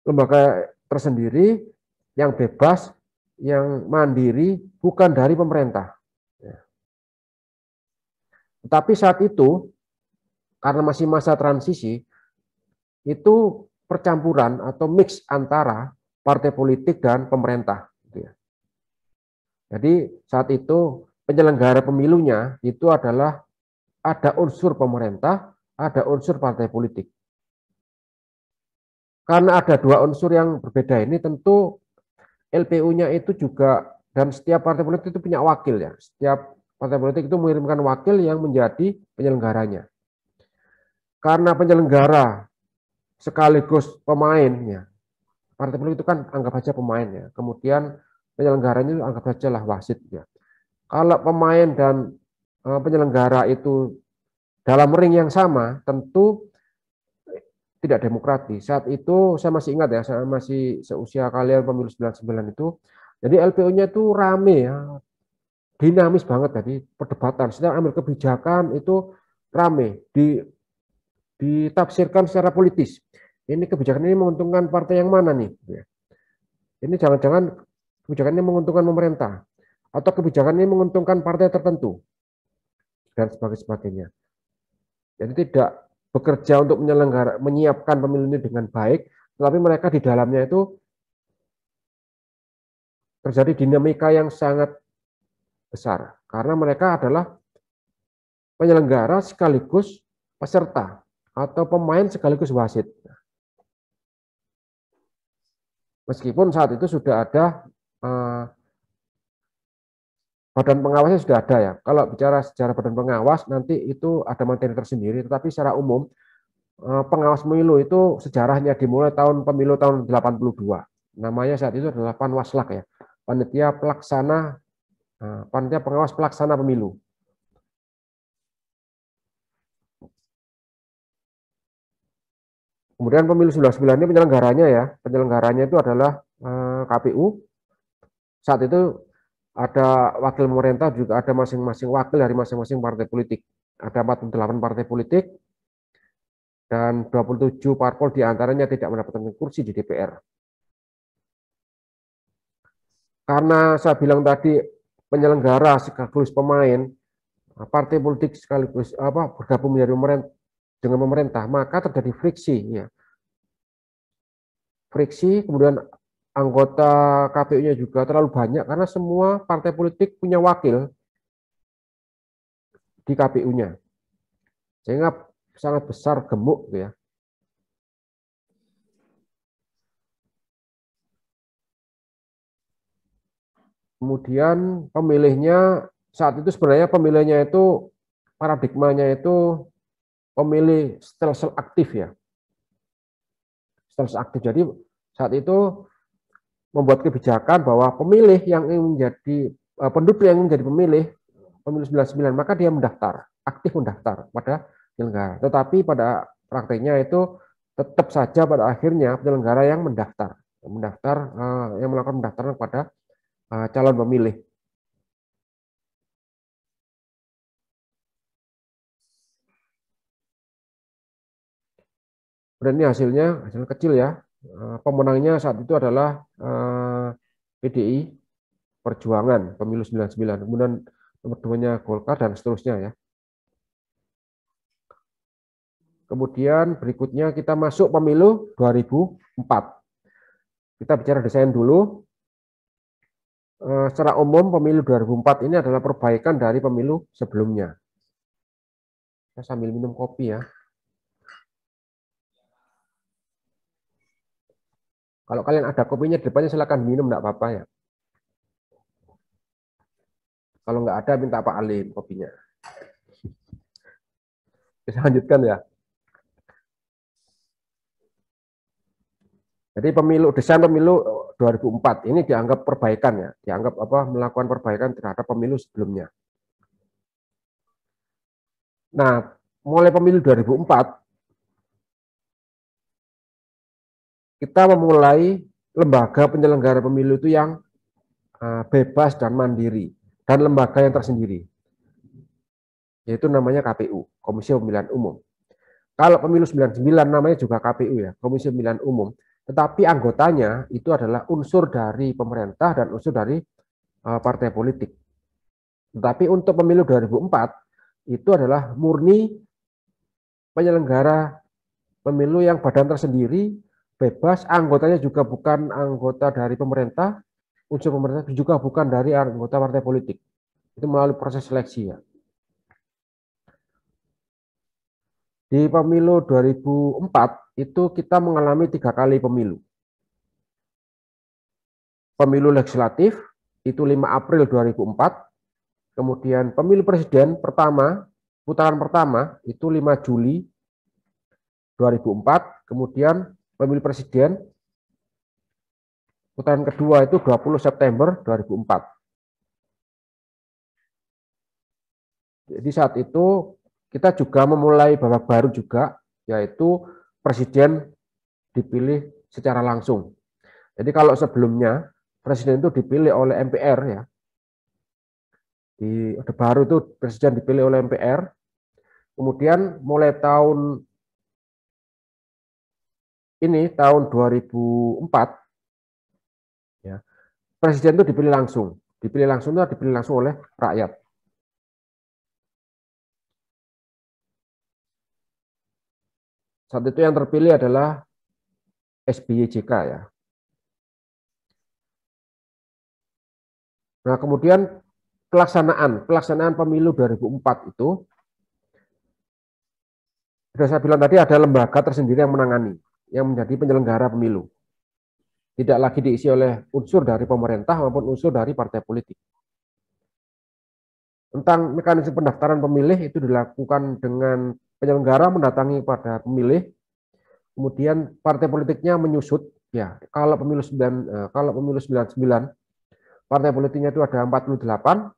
Lembaga tersendiri yang bebas, yang mandiri, bukan dari pemerintah. Ya. Tetapi saat itu, karena masih masa transisi, itu percampuran atau mix antara partai politik dan pemerintah. Jadi saat itu penyelenggara pemilunya itu adalah ada unsur pemerintah, ada unsur partai politik. Karena ada 2 unsur yang berbeda ini, tentu LPU-nya itu juga, dan setiap partai politik itu punya wakil ya. Setiap partai politik itu mengirimkan wakil yang menjadi penyelenggaranya. Karena penyelenggara sekaligus pemainnya, partai politik itu kan anggap saja pemain ya. Kemudian penyelenggaranya itu anggap saja lah wasit ya. Kalau pemain dan penyelenggara itu dalam ring yang sama, tentu tidak demokratis. Saat itu saya masih ingat ya, saya masih seusia kalian pemilu 99 itu. Jadi LPU-nya itu rame ya, dinamis banget tadi perdebatan. Setiap ambil kebijakan itu rame, ditafsirkan secara politis. Ini kebijakan ini menguntungkan partai yang mana nih? Ini jangan-jangan kebijakan ini menguntungkan pemerintah, atau kebijakan ini menguntungkan partai tertentu, dan sebagainya. Jadi tidak bekerja untuk menyiapkan pemilu ini dengan baik, tetapi mereka di dalamnya itu terjadi dinamika yang sangat besar, karena mereka adalah penyelenggara sekaligus peserta, atau pemain sekaligus wasit. Meskipun saat itu sudah ada badan pengawasnya sudah ada ya. Kalau bicara sejarah badan pengawas nanti itu ada materi tersendiri, tetapi secara umum pengawas pemilu itu sejarahnya dimulai pemilu tahun 82. Namanya saat itu adalah Panwaslak ya. Panitia pengawas pelaksana pemilu. Kemudian pemilu 99 ini penyelenggaranya ya. Penyelenggaranya itu adalah KPU. Saat itu ada wakil pemerintah, juga ada masing-masing wakil dari masing-masing partai politik. Ada 48 partai politik dan 27 parpol diantaranya tidak mendapatkan kursi di DPR. Karena saya bilang tadi penyelenggara sekaligus pemain, partai politik sekaligus bergabung dengan pemerintah, maka terjadi friksi ya. Friksi, kemudian anggota KPU-nya juga terlalu banyak karena semua partai politik punya wakil di KPU-nya. Sehingga sangat besar gemuk gitu ya. Kemudian pemilihnya saat itu sebenarnya pemilihnya itu paradigmanya itu pemilih sel-sel aktif ya. Sel-sel aktif. Jadi saat itu membuat kebijakan bahwa pemilih yang ingin menjadi penduduk yang ingin menjadi pemilu 99 maka dia mendaftar, aktif mendaftar pada penyelenggara. Tetapi pada prakteknya itu tetap saja pada akhirnya penyelenggara yang mendaftar yang melakukan pendaftaran kepada calon pemilih. Dan ini hasil kecil ya. Pemenangnya saat itu adalah PDI Perjuangan pemilu 99. Kemudian nomor 2-nya Golkar dan seterusnya ya. Kemudian berikutnya kita masuk pemilu 2004. Kita bicara desain dulu. Secara umum pemilu 2004 ini adalah perbaikan dari pemilu sebelumnya. Saya sambil minum kopi ya. Kalau kalian ada kopinya di depannya silakan minum, enggak apa-apa ya. Kalau nggak ada minta Pak Alim kopinya. Kita lanjutkan ya. Jadi desain pemilu 2004 ini dianggap perbaikan ya, dianggap melakukan perbaikan terhadap pemilu sebelumnya. Nah, mulai pemilu 2004 kita memulai lembaga penyelenggara pemilu itu yang bebas dan mandiri dan lembaga yang tersendiri. Yaitu namanya KPU, Komisi Pemilihan Umum. Kalau pemilu 99 namanya juga KPU ya, Komisi Pemilihan Umum. Tetapi anggotanya itu adalah unsur dari pemerintah dan unsur dari partai politik. Tetapi untuk pemilu 2004 itu adalah murni penyelenggara pemilu yang badan tersendiri, bebas, anggotanya juga bukan anggota dari pemerintah, unsur pemerintah juga bukan dari anggota partai politik. Itu melalui proses seleksi ya. Di pemilu 2004 itu kita mengalami 3 kali pemilu. Pemilu legislatif itu 5 April 2004. Kemudian pemilu presiden putaran pertama itu 5 Juli 2004. Kemudian pemilu presiden putaran kedua itu 20 September 2004. Jadi saat itu kita juga memulai babak baru juga, yaitu presiden dipilih secara langsung. Jadi kalau sebelumnya presiden itu dipilih oleh MPR ya, di Orde Baru itu presiden dipilih oleh MPR. Kemudian mulai tahun 2004 ya, presiden itu dipilih langsung oleh rakyat. Saat itu yang terpilih adalah SBY-JK ya. Nah, kemudian pelaksanaan pemilu 2004 itu sudah saya bilang tadi ada lembaga tersendiri yang menangani, yang menjadi penyelenggara pemilu. tidak lagi diisi oleh unsur dari pemerintah maupun unsur dari partai politik. Tentang mekanisme pendaftaran pemilih itu dilakukan dengan penyelenggara mendatangi pada pemilih, kemudian partai politiknya menyusut. Ya, kalau pemilu 99, partai politiknya itu ada 48,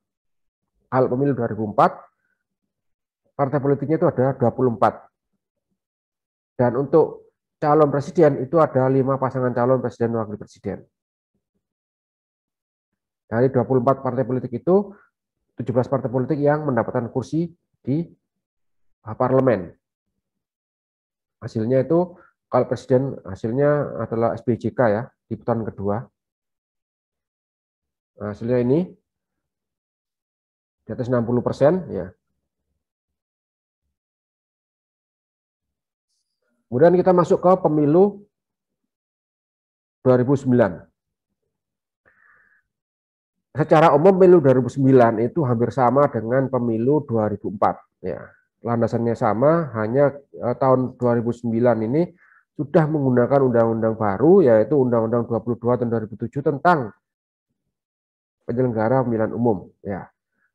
kalau pemilu 2004, partai politiknya itu ada 24. Dan untuk calon presiden itu ada 5 pasangan calon presiden dan wakil presiden. Dari 24 partai politik itu, 17 partai politik yang mendapatkan kursi di parlemen. Hasilnya itu, kalau presiden hasilnya adalah SBJK ya, di putaran kedua. Hasilnya ini, di atas 60% ya. Kemudian kita masuk ke pemilu 2009. Secara umum pemilu 2009 itu hampir sama dengan pemilu 2004 ya. Landasannya sama, hanya tahun 2009 ini sudah menggunakan undang-undang baru, yaitu Undang-Undang 22 tahun 2007 tentang penyelenggara pemilihan umum ya.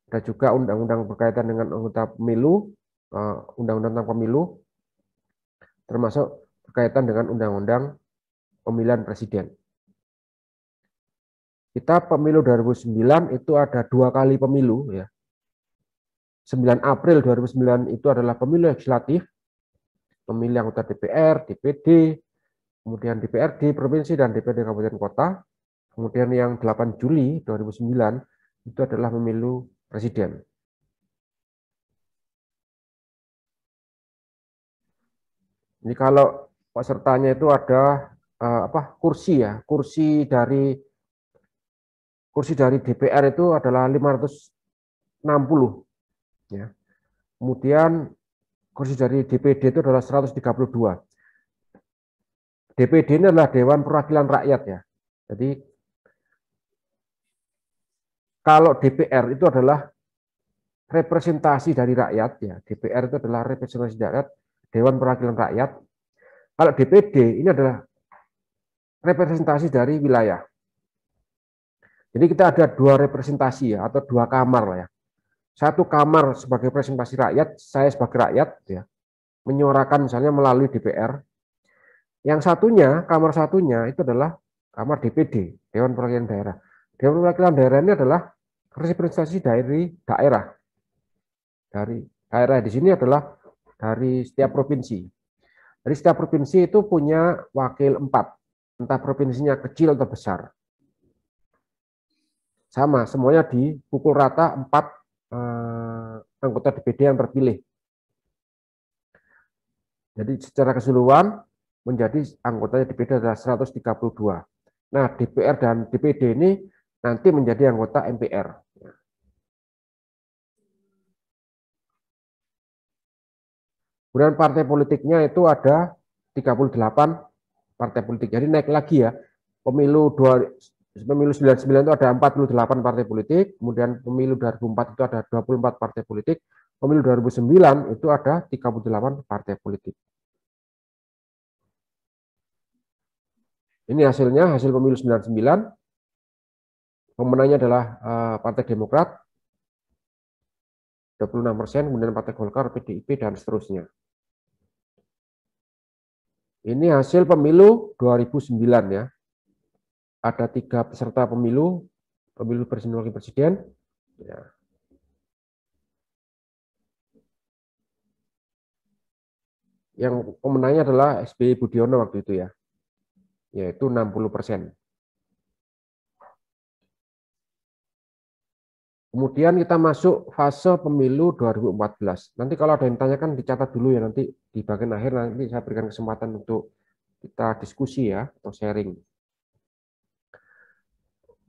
Ada juga undang-undang berkaitan dengan anggota pemilu, undang-undang tentang pemilu, termasuk berkaitan dengan undang-undang pemilihan presiden. Kita pemilu 2009 itu ada 2 kali pemilu ya. 9 April 2009 itu adalah pemilu legislatif, pemilihan anggota DPR, DPD, kemudian DPRD provinsi dan DPRD kabupaten kota. Kemudian yang 8 Juli 2009 itu adalah pemilu presiden. Ini kalau pesertanya itu ada kursi ya, kursi dari DPR itu adalah 560 ya. Kemudian kursi dari DPD itu adalah 132. DPD ini adalah Dewan Perwakilan Rakyat ya. Jadi kalau DPR itu adalah representasi dari rakyat ya, DPR itu adalah representasi dari rakyat, Dewan Perwakilan Rakyat. Kalau DPD ini adalah representasi dari wilayah. Jadi kita ada 2 representasi ya, atau 2 kamar lah ya. Satu kamar sebagai representasi rakyat, saya sebagai rakyat ya, menyuarakan misalnya melalui DPR. Yang satunya, kamar satunya itu adalah kamar DPD, Dewan Perwakilan Daerah. Dewan Perwakilan Daerah ini adalah representasi dari daerah. Dari daerah di sini adalah dari setiap provinsi. Dari setiap provinsi itu punya wakil 4, entah provinsinya kecil atau besar. Sama, semuanya dipukul rata 4 anggota DPD yang terpilih. Jadi secara keseluruhan menjadi anggotanya DPD adalah 132. Nah, DPR dan DPD ini nanti menjadi anggota MPR. Kemudian partai politiknya itu ada 38 partai politik. Jadi naik lagi ya. Pemilu 99 itu ada 48 partai politik, kemudian pemilu 2004 itu ada 24 partai politik, pemilu 2009 itu ada 38 partai politik. Ini hasilnya, hasil pemilu 99. Pemenangnya adalah Partai Demokrat 26%, kemudian Partai Golkar, PDIP, dan seterusnya. Ini hasil pemilu 2009 ya. Ada 3 peserta pemilu presiden wakil presiden. Ya. Yang pemenangnya adalah SBY Budiono waktu itu ya, yaitu 60%. Kemudian kita masuk fase pemilu 2014. Nanti kalau ada yang ditanyakan dicatat dulu ya, nanti di bagian akhir nanti saya berikan kesempatan untuk kita diskusi ya, atau sharing.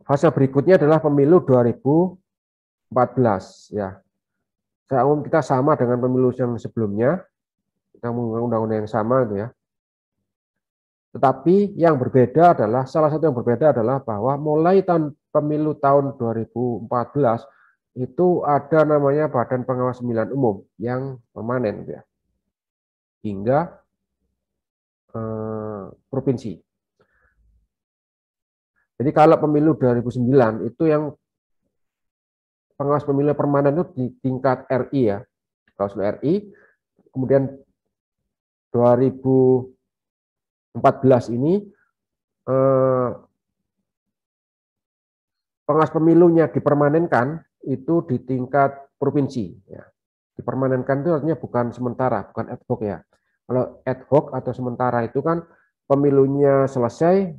Fase berikutnya adalah pemilu 2014 ya. Secara umum kita sama dengan pemilu yang sebelumnya, kita menggunakan undang-undang yang sama gitu ya. Tetapi yang berbeda adalah, salah satu yang berbeda adalah bahwa mulai pemilu tahun 2014 itu ada namanya Badan Pengawas Pemilihan Umum yang permanen gitu ya, hingga provinsi. Jadi kalau pemilu 2009 itu yang pengawas pemilu permanen itu di tingkat RI ya, Bawaslu RI. Kemudian 2014 ini pengawas pemilunya dipermanenkan itu di tingkat provinsi. Ya. Dipermanenkan itu artinya bukan sementara, bukan ad hoc ya. Kalau ad hoc atau sementara itu kan pemilunya selesai,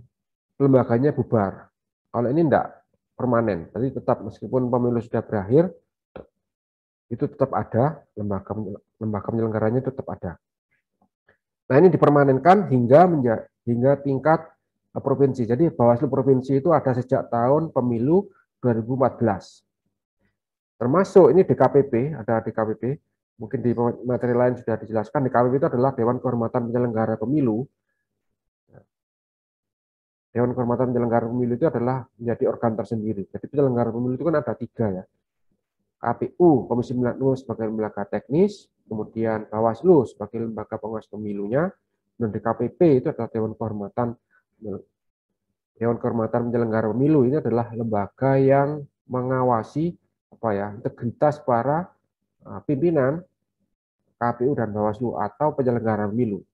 lembaganya bubar. Kalau ini enggak, permanen. Jadi tetap meskipun pemilu sudah berakhir, itu tetap ada, lembaga penyelenggaranya tetap ada. Nah ini dipermanenkan hingga tingkat provinsi. Jadi Bawaslu provinsi itu ada sejak tahun pemilu 2014. Termasuk ini DKPP, ada DKPP, mungkin di materi lain sudah dijelaskan, DKPP itu adalah Dewan Kehormatan Penyelenggara Pemilu. Dewan Kehormatan Penyelenggara Pemilu itu adalah menjadi organ tersendiri. Jadi penyelenggara pemilu itu kan ada 3 ya. KPU, Komisi Pemilihan Umum sebagai lembaga teknis, kemudian Bawaslu sebagai lembaga pengawas pemilunya, dan DKPP itu adalah Dewan Kehormatan Penyelenggara Pemilu. Ini adalah lembaga yang mengawasi integritas para pimpinan KPU dan Bawaslu atau penyelenggara pemilu.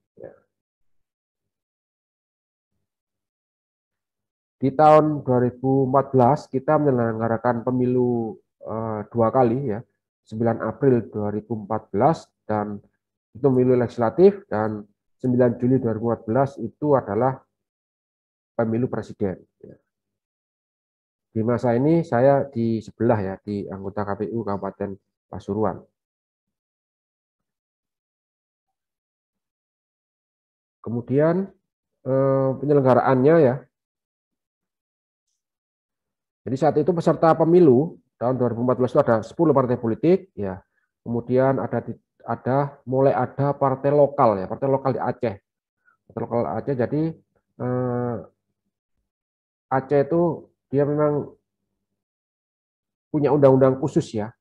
Di tahun 2014 kita menyelenggarakan pemilu 2 kali ya, 9 April 2014 dan itu pemilu legislatif, dan 9 Juli 2014 itu adalah pemilu presiden. Di masa ini saya di sebelah ya, di anggota KPU Kabupaten Pasuruan. Kemudian penyelenggaraannya ya. Jadi saat itu peserta pemilu tahun 2014 itu ada 10 partai politik ya. Kemudian mulai ada partai lokal ya, partai lokal di Aceh. Partai lokal Aceh, jadi Aceh itu dia memang punya undang-undang khusus ya.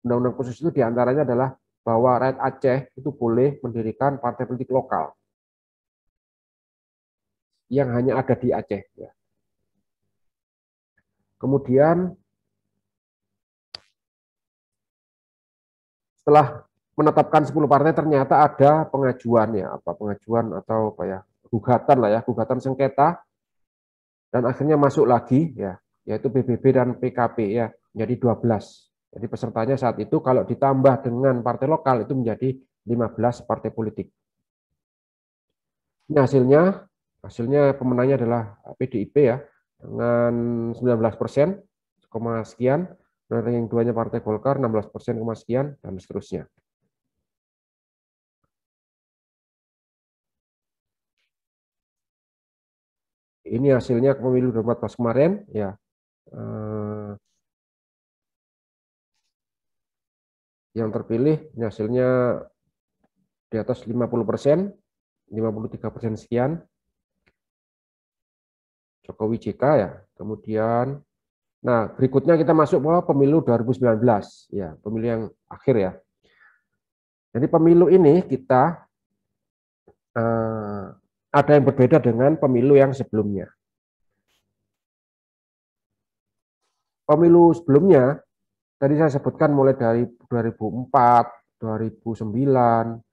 Undang-undang khusus itu diantaranya adalah bahwa rakyat Aceh itu boleh mendirikan partai politik lokal yang hanya ada di Aceh ya. Kemudian setelah menetapkan 10 partai ternyata ada pengajuan ya, gugatan sengketa, dan akhirnya masuk lagi ya, yaitu PBB dan PKP ya, menjadi 12. Jadi pesertanya saat itu kalau ditambah dengan partai lokal itu menjadi 15 partai politik. Ini hasilnya pemenangnya adalah PDIP ya, dengan 19%, sekian. Dan yang keduanya Partai Golkar 16%, sekian, dan seterusnya. Ini hasilnya pemilu 2014 kemarin ya. Yang terpilih ini hasilnya di atas 50%, 53% sekian. Jokowi JK ya. Kemudian nah, berikutnya kita masuk ke pemilu 2019 ya, pemilu yang akhir ya. Jadi pemilu ini kita ada yang berbeda dengan pemilu yang sebelumnya. Pemilu sebelumnya tadi saya sebutkan mulai dari 2004, 2009,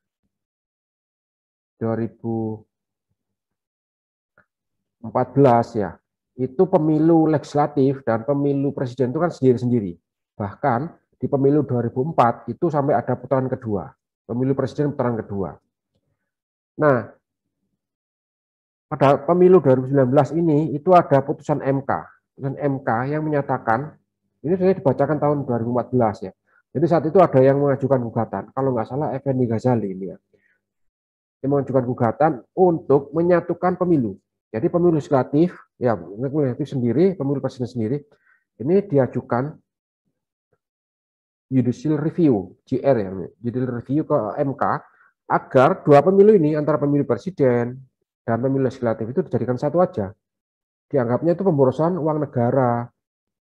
2014 ya. Itu pemilu legislatif dan pemilu presiden itu kan sendiri-sendiri. Bahkan di pemilu 2004 itu sampai ada putaran kedua. Pemilu presiden putaran kedua. Nah, pada pemilu 2019 ini itu ada putusan MK. Putusan MK yang menyatakan, ini sudah dibacakan tahun 2014 ya. Jadi saat itu ada yang mengajukan gugatan. Kalau nggak salah Effendi Ghazali ini ya. Yang mengajukan gugatan untuk menyatukan pemilu. Jadi pemilu legislatif, ya pemilu legislatif sendiri, pemilu presiden sendiri, ini diajukan judicial review, JR ya, judicial review ke MK, agar dua pemilu ini antara pemilu presiden dan pemilu legislatif itu dijadikan satu aja. Dianggapnya itu pemborosan uang negara,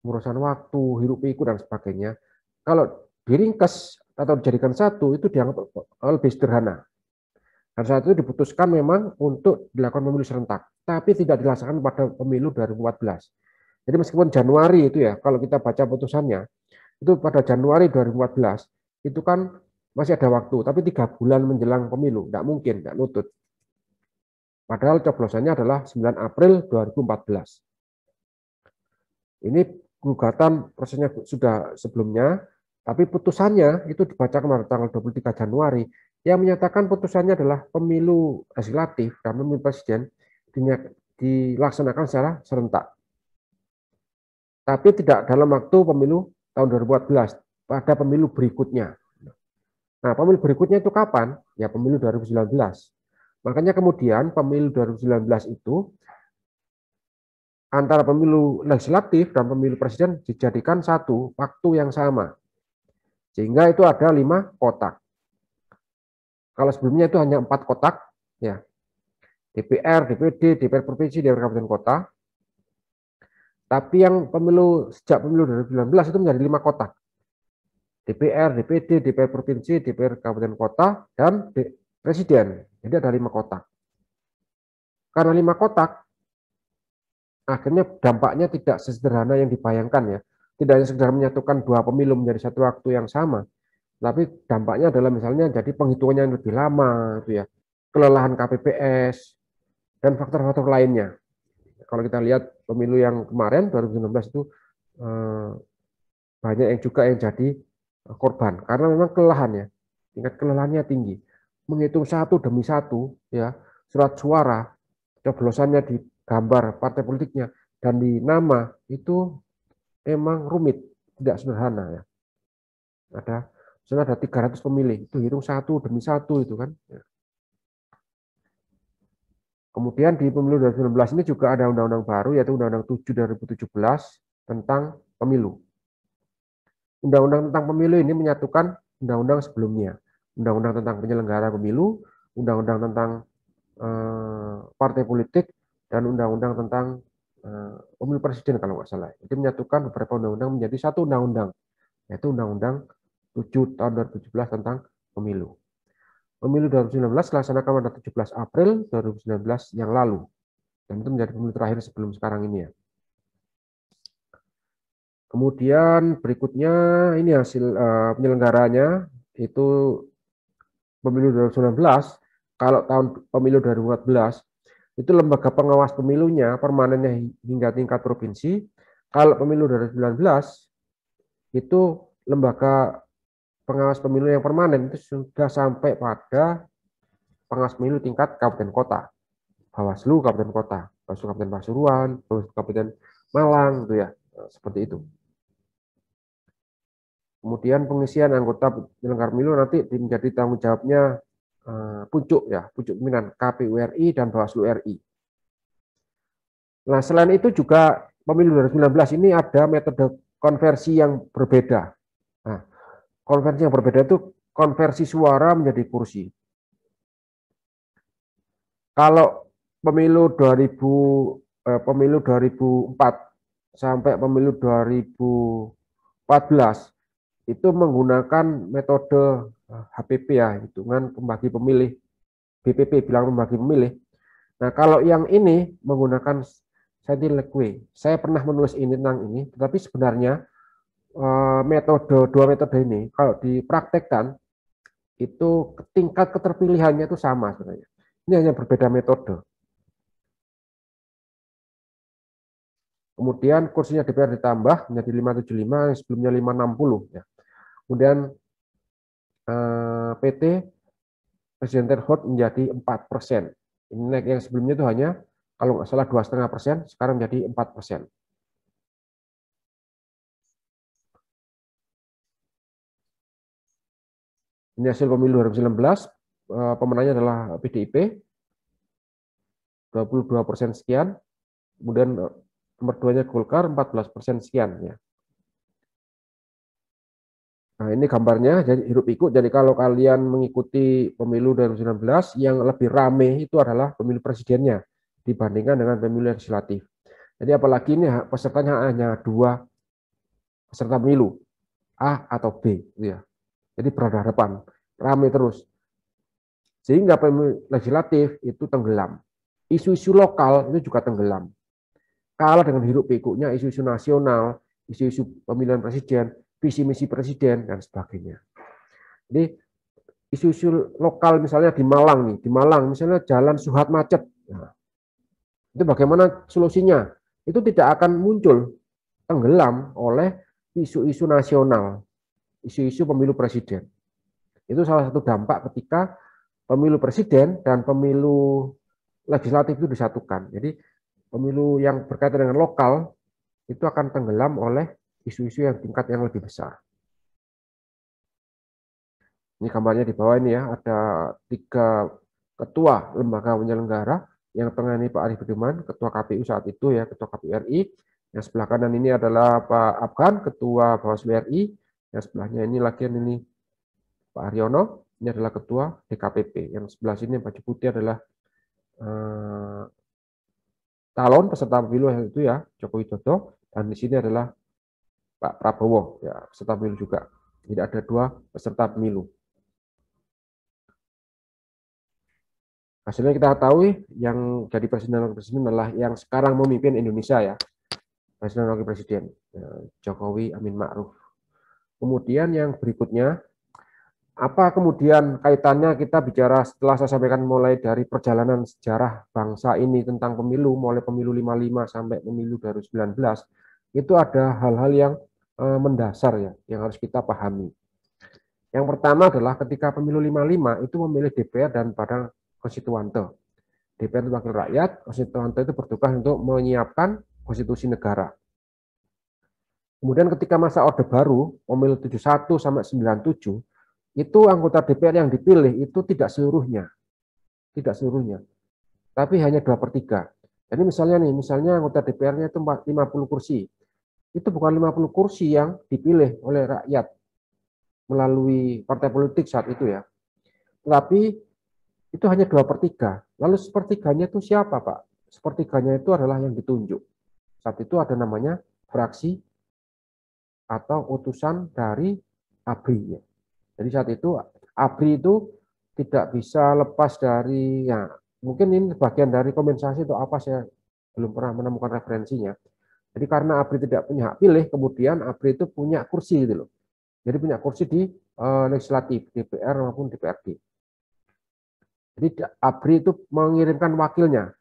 pemborosan waktu, hiruk pikuk dan sebagainya. Kalau diringkas atau dijadikan satu itu dianggap lebih sederhana. Pada saat itu diputuskan memang untuk dilakukan pemilu serentak, tapi tidak dilaksanakan pada pemilu 2014. Jadi meskipun Januari itu ya, kalau kita baca putusannya, itu pada Januari 2014, itu kan masih ada waktu, tapi 3 bulan menjelang pemilu, tidak mungkin, tidak nutut. Padahal coblosannya adalah 9 April 2014. Ini gugatan prosesnya sudah sebelumnya, tapi putusannya itu dibacakan pada tanggal 23 Januari, yang menyatakan putusannya adalah pemilu legislatif dan pemilu presiden dilaksanakan secara serentak. Tapi tidak dalam waktu pemilu tahun 2014, pada pemilu berikutnya. Nah, pemilu berikutnya itu kapan? Ya, pemilu 2019. Makanya kemudian pemilu 2019 itu antara pemilu legislatif dan pemilu presiden dijadikan satu waktu yang sama. Sehingga itu ada 5 kotak. Kalau sebelumnya itu hanya 4 kotak, ya, DPR, DPD, DPR provinsi, DPR kabupaten kota. Tapi yang sejak pemilu 2019 itu menjadi 5 kotak. DPR, DPD, DPR provinsi, DPR kabupaten kota, dan presiden. Jadi ada 5 kotak. Karena 5 kotak, akhirnya dampaknya tidak sesederhana yang dibayangkan ya. Tidak hanya sekedar menyatukan 2 pemilu menjadi satu waktu yang sama, tapi dampaknya adalah misalnya jadi penghitungannya yang lebih lama, itu ya, kelelahan KPPS dan faktor-faktor lainnya. Kalau kita lihat pemilu yang kemarin 2019 itu banyak yang juga yang jadi korban karena memang kelelahannya, tingkat kelelahannya tinggi. Menghitung satu demi satu, ya, surat suara, coblosannya di gambar partai politiknya dan di nama itu emang rumit, tidak sederhana ya. Ada 300 pemilih, itu hitung satu demi satu itu kan. Kemudian di pemilu 2019 ini juga ada undang-undang baru yaitu Undang-Undang 7 2017 tentang pemilu. Undang-undang tentang pemilu ini menyatukan undang-undang sebelumnya. Undang-undang tentang penyelenggara pemilu, undang-undang tentang partai politik, dan undang-undang tentang pemilu presiden kalau nggak salah. Jadi menyatukan beberapa undang-undang menjadi satu undang-undang, yaitu Undang-Undang 7 tahun 2017 tentang pemilu. Pemilu 2019 dilaksanakan pada 17 April 2019 yang lalu. Dan itu menjadi pemilu terakhir sebelum sekarang ini ya. Kemudian berikutnya ini hasil penyelenggaranya itu pemilu 2019, kalau tahun pemilu 2014 itu lembaga pengawas pemilunya permanennya hingga tingkat provinsi. Kalau pemilu 2019 itu lembaga pengawas pemilu yang permanen itu sudah sampai pada pengawas pemilu tingkat kabupaten kota, Bawaslu kabupaten kota, Bawaslu Kabupaten Pasuruan, Bawaslu Kabupaten Malang, itu ya, seperti itu. Kemudian pengisian anggota penyelenggara pemilu nanti menjadi tanggung jawabnya pucuk pimpinan KPU RI dan Bawaslu RI. Nah, selain itu juga pemilu 2019 ini ada metode konversi yang berbeda. Nah, konversi yang berbeda itu konversi suara menjadi kursi. Kalau pemilu 2004 sampai pemilu 2014 itu menggunakan metode HPP ya, hitungan pembagi pemilih, BPP bilang pembagi pemilih. Nah, kalau yang ini menggunakan Sainte-Laguë. Saya pernah menulis ini tentang ini, tetapi sebenarnya dua metode ini kalau dipraktekkan itu tingkat keterpilihannya itu sama sebenarnya. Ini hanya berbeda metode. Kemudian kursinya DPR ditambah menjadi 575 yang sebelumnya 560 ya. Kemudian PT presiden threshold menjadi 4%. Ini naik yang sebelumnya itu hanya kalau nggak salah 2,5%, sekarang menjadi 4%. Ini hasil pemilu 2019, pemenangnya adalah PDIP, 22% sekian, kemudian nomor 2-nya Golkar, 14% sekian. Ya. Nah, ini gambarnya, jadi hirup pikuk. Jadi kalau kalian mengikuti pemilu 2019, yang lebih rame itu adalah pemilu presidennya dibandingkan dengan pemilu legislatif. Jadi apalagi ini pesertanya hanya 2 peserta pemilu, A atau B. Gitu ya. Jadi berhadapan, rame terus. Sehingga pemilu legislatif itu tenggelam. Isu-isu lokal itu juga tenggelam. Kalah dengan hiruk pikuknya isu-isu nasional, isu-isu pemilihan presiden, visi misi presiden, dan sebagainya. Jadi isu-isu lokal misalnya di Malang nih, di Malang misalnya jalan Suhat macet. Nah, itu bagaimana solusinya? Itu tidak akan muncul, tenggelam oleh isu-isu nasional, isu-isu pemilu presiden. Itu salah satu dampak ketika pemilu presiden dan pemilu legislatif itu disatukan. Jadi pemilu yang berkaitan dengan lokal itu akan tenggelam oleh isu-isu yang tingkat yang lebih besar. Ini gambarnya di bawah ini ya, ada 3 ketua lembaga penyelenggara, yang tengah ini Pak Arief Budiman, ketua KPU saat itu ya, ketua KPU RI, yang sebelah kanan ini adalah Pak Afgan, ketua Bawaslu RI, yang sebelahnya ini lagi ini Pak Haryono, ini adalah ketua DKPP, yang sebelah sini yang baju putih adalah calon peserta pemilu yang itu ya, Joko Widodo, dan di sini adalah Pak Prabowo ya, peserta pemilu juga. Tidak ada 2 peserta pemilu. Hasilnya kita ketahui yang jadi presiden dan wakil presiden adalah yang sekarang memimpin Indonesia ya, presiden dan wakil presiden Jokowi Amin Ma'ruf. Kemudian yang berikutnya, apa kemudian kaitannya kita bicara setelah saya sampaikan mulai dari perjalanan sejarah bangsa ini tentang pemilu, mulai pemilu 55 sampai pemilu 2019, itu ada hal-hal yang mendasar ya, yang harus kita pahami. Yang pertama adalah ketika pemilu 55 itu memilih DPR dan Badan Konstituante. DPR itu wakil rakyat, Konstituante itu bertugas untuk menyiapkan konstitusi negara. Kemudian ketika masa Orde Baru, pemilu 71 sampai 97, itu anggota DPR yang dipilih itu tidak seluruhnya, tapi hanya 2/3. Jadi misalnya anggota DPR-nya itu 50 kursi, itu bukan 50 kursi yang dipilih oleh rakyat melalui partai politik saat itu ya, tapi itu hanya 2/3. Lalu sepertiganya itu siapa, Pak? Sepertiganya itu adalah yang ditunjuk. Saat itu ada namanya fraksi atau utusan dari ABRI. Jadi saat itu ABRI itu tidak bisa lepas dari, ya mungkin ini bagian dari kompensasi atau apa, saya belum pernah menemukan referensinya. Jadi karena ABRI tidak punya hak pilih, kemudian ABRI itu punya kursi gitu loh. Jadi punya kursi di legislatif, DPR maupun DPRD. Jadi ABRI itu mengirimkan wakilnya,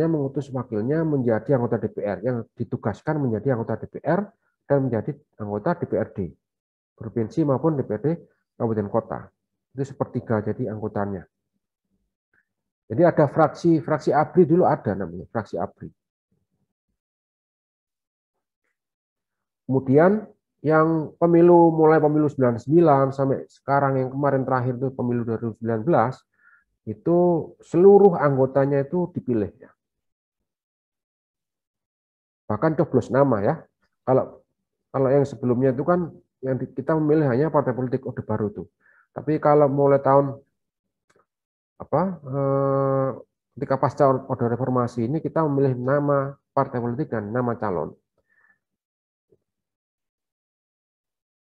mengutus wakilnya menjadi anggota DPR, yang ditugaskan menjadi anggota DPR dan menjadi anggota DPRD, provinsi maupun DPRD kabupaten kota. Itu sepertiga jadi anggotanya. Jadi ada fraksi ABRI dulu ada namanya, fraksi ABRI. Kemudian yang pemilu mulai pemilu 99 sampai sekarang yang kemarin terakhir itu pemilu 2019, itu seluruh anggotanya itu dipilih ya. Bahkan coblos nama ya. Kalau yang sebelumnya itu kan yang kita memilih hanya partai politik Orde Baru itu. Tapi kalau mulai tahun ketika pasca Orde Reformasi ini kita memilih nama partai politik dan nama calon.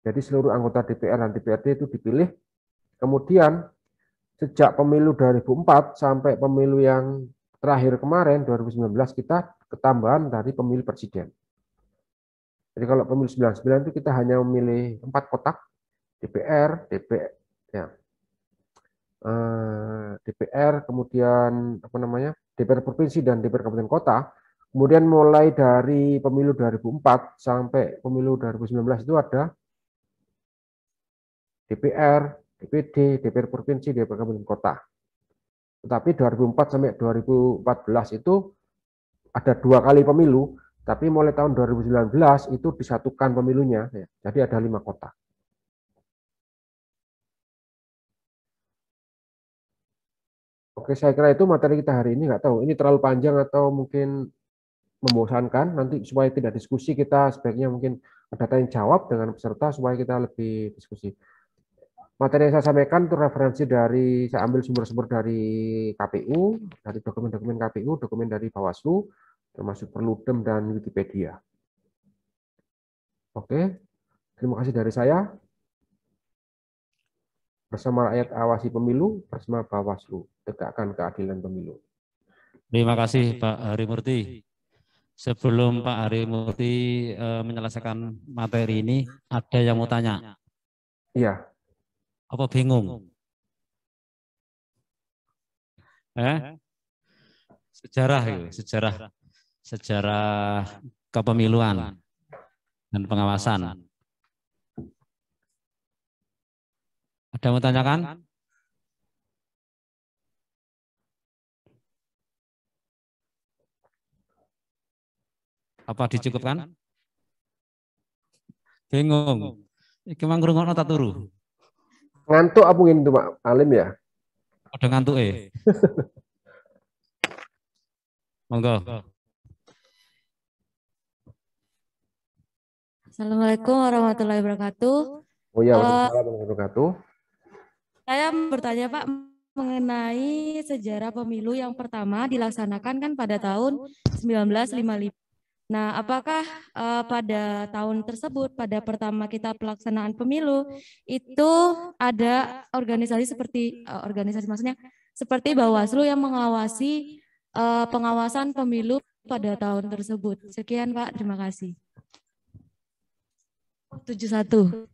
Jadi seluruh anggota DPR dan DPRD itu dipilih. Kemudian sejak pemilu 2004 sampai pemilu yang terakhir kemarin 2019 kita ketambahan dari pemilu presiden. Jadi kalau pemilu 99 itu kita hanya memilih 4 kotak, DPR, DPR, kemudian DPR provinsi dan DPR kabupaten kota. Kemudian mulai dari pemilu 2004 sampai pemilu 2019 itu ada DPR, DPD, DPR provinsi, DPR kabupaten kota. Tetapi 2004 sampai 2014 itu ada 2 kali pemilu, tapi mulai tahun 2019 itu disatukan pemilunya, ya. Jadi ada 5 kota. Oke, saya kira itu materi kita hari ini. Nggak tahu, ini terlalu panjang atau mungkin membosankan. Nanti supaya tidak diskusi, kita sebaiknya mungkin ada tanya jawab dengan peserta supaya kita lebih diskusi. Materi yang saya sampaikan itu referensi dari, saya ambil sumber-sumber dari KPU, dari dokumen-dokumen KPU, dokumen dari Bawaslu, termasuk Perludem dan Wikipedia. Oke, terima kasih dari saya. Bersama rakyat awasi pemilu, bersama Bawaslu tegakkan keadilan pemilu. Terima kasih Pak Harimurti. Sebelum Pak Harimurti menyelesaikan materi ini, ada yang mau tanya. Iya. Apa bingung? Sejarah itu, sejarah kepemiluan dan pengawasan. Ada yang mau tanyakan? Apa dicukupkan? Bingung. Iki mang ngrungokno ta turu? Ngantuk apa ini Pak Alim ya? Ada ngantuk Monggo. Assalamualaikum warahmatullahi wabarakatuh. Oh ya, waalaikumsalam warahmatullahi wabarakatuh. Saya bertanya Pak mengenai sejarah pemilu yang pertama dilaksanakan kan pada tahun 1955. Nah, apakah pada tahun tersebut, pada pertama kita pelaksanaan pemilu, itu ada organisasi seperti, organisasi maksudnya seperti Bawaslu yang mengawasi pengawasan pemilu pada tahun tersebut. Sekian Pak, terima kasih. 71.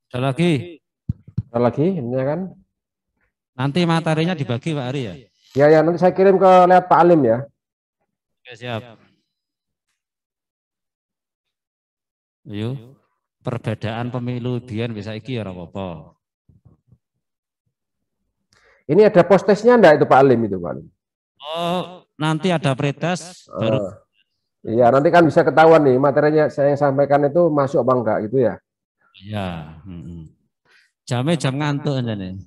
Ada lagi? Ada lagi, ini kan? Nanti materinya dibagi Pak Ari ya? Ya, nanti saya kirim ke lewat Pak Alim ya. Oke, siap. Yuk, perbedaan pemilu biyen bisa iki ya apa-apa. Ini ada postesnya enggak itu Pak Alim itu Pak Alim? Oh, nanti ada predas baru. Iya, nanti kan bisa ketahuan nih materinya saya yang sampaikan itu masuk apa enggak gitu ya. Ya. Jamnya jam ngantuk aja nih.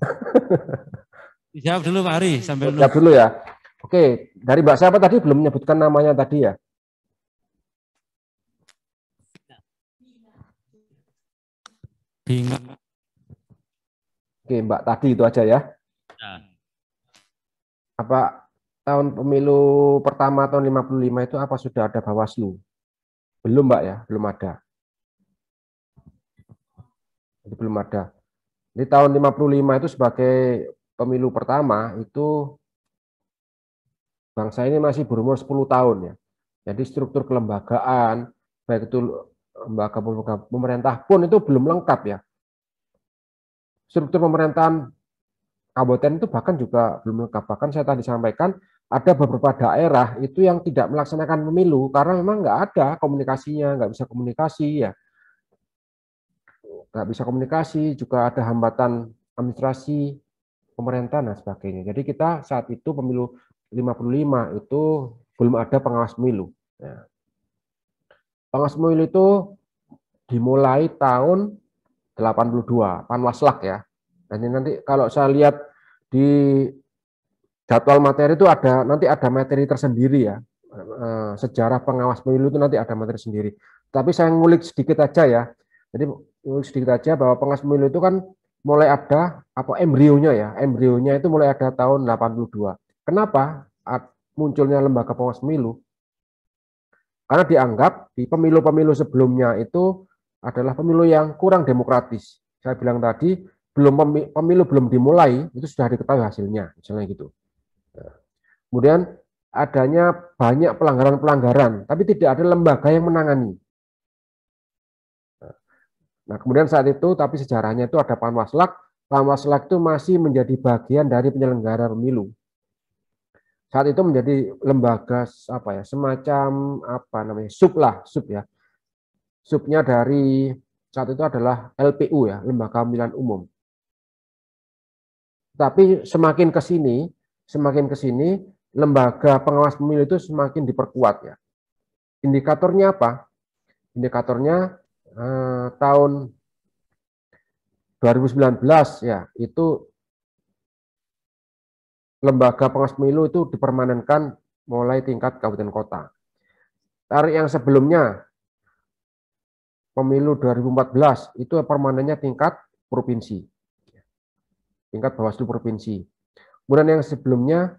Jawab dulu Pak Ari sambil Jawab dulu ya. Oke, dari Mbak siapa tadi belum menyebutkan namanya tadi ya? bingung. Oke, Mbak tadi itu aja ya. Apa tahun pemilu pertama tahun 55 itu apa sudah ada Bawaslu? Belum Mbak ya, belum ada. Jadi belum ada. Di tahun 55 itu sebagai pemilu pertama itu bangsa ini masih berumur 10 tahun ya. Jadi struktur kelembagaan, baik itu lembaga pemerintah pun itu belum lengkap ya. Struktur pemerintahan kabupaten itu bahkan juga belum lengkap. Bahkan saya tadi sampaikan ada beberapa daerah itu yang tidak melaksanakan pemilu karena memang nggak ada komunikasinya, nggak bisa komunikasi ya. Nggak bisa komunikasi, juga ada hambatan administrasi pemerintahan dan sebagainya. Jadi kita saat itu pemilu 55 itu belum ada pengawas pemilu. Ya. Pengawas pemilu itu dimulai tahun 82, Panwaslak ya. Dan ini nanti kalau saya lihat di jadwal materi itu ada nanti ada materi tersendiri ya. Sejarah pengawas pemilu itu nanti ada materi sendiri. Tapi saya ngulik sedikit aja ya. Jadi sedikit aja bahwa pengawas pemilu itu kan mulai ada apa embrionya ya. Embrionya itu mulai ada tahun 82. Kenapa munculnya lembaga pengawas pemilu? Karena dianggap di pemilu-pemilu sebelumnya itu adalah pemilu yang kurang demokratis. Saya bilang tadi pemilu belum dimulai itu sudah diketahui hasilnya, misalnya gitu. Kemudian adanya banyak pelanggaran-pelanggaran, tapi tidak ada lembaga yang menangani. Nah, kemudian saat itu, tapi sejarahnya itu ada Panwaslak. Panwaslak itu masih menjadi bagian dari penyelenggara pemilu. Saat itu menjadi lembaga apa ya, semacam apa namanya, sub ya. Subnya dari saat itu adalah LPU ya, Lembaga Pemilihan Umum. Tapi semakin ke sini lembaga pengawas pemilu itu semakin diperkuat ya. Indikatornya apa? Indikatornya tahun 2019 ya, itu lembaga pengawas pemilu itu dipermanenkan mulai tingkat kabupaten kota. Tarik yang sebelumnya pemilu 2014 itu permanennya tingkat provinsi. Tingkat Bawaslu provinsi. Kemudian yang sebelumnya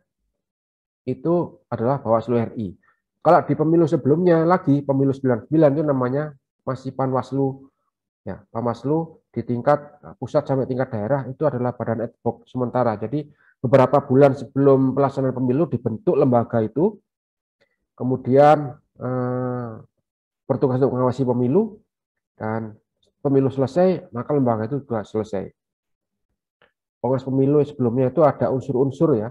itu adalah Bawaslu RI. Kalau di pemilu sebelumnya lagi, pemilu 99 itu namanya masih Panwaslu. Ya, Panwaslu di tingkat pusat sampai tingkat daerah itu adalah badan ad hoc sementara. Jadi beberapa bulan sebelum pelaksanaan pemilu dibentuk lembaga itu, kemudian bertugas untuk mengawasi pemilu, dan pemilu selesai, maka lembaga itu juga selesai. Kongres pemilu sebelumnya itu ada unsur-unsur ya.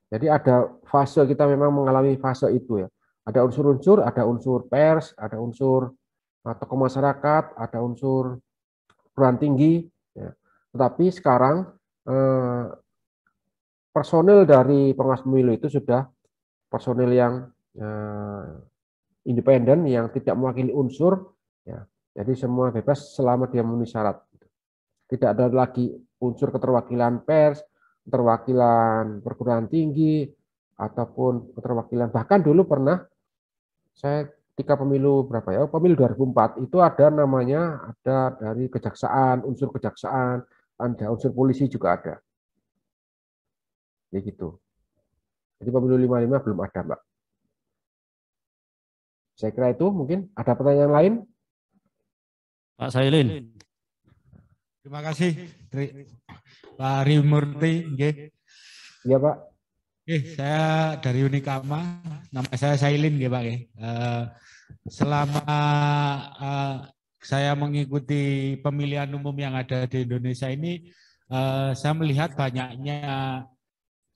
Jadi ada fase, kita memang mengalami fase itu ya. Ada unsur-unsur, ada unsur pers, ada unsur tokoh masyarakat, ada unsur perguruan tinggi. Ya. Tetapi sekarang personil dari pengawas pemilu itu sudah personil yang independen, yang tidak mewakili unsur. Ya. Jadi semua bebas selama dia memenuhi syarat. Tidak ada lagi unsur keterwakilan pers, keterwakilan perguruan tinggi, ataupun keterwakilan. Bahkan dulu pernah saya ketika pemilu berapa ya? Pemilu 2004 itu ada namanya, ada dari kejaksaan, unsur kejaksaan, ada unsur polisi juga ada. Ya gitu. Jadi pemilu 55 belum ada, Mbak. Saya kira itu, mungkin ada pertanyaan lain? Pak Sailin. Terima kasih Pak Harimurti. Iya, Pak. Saya dari Unikama, nama saya Sailin, Pak. Selama saya mengikuti pemilihan umum yang ada di Indonesia ini, saya melihat banyaknya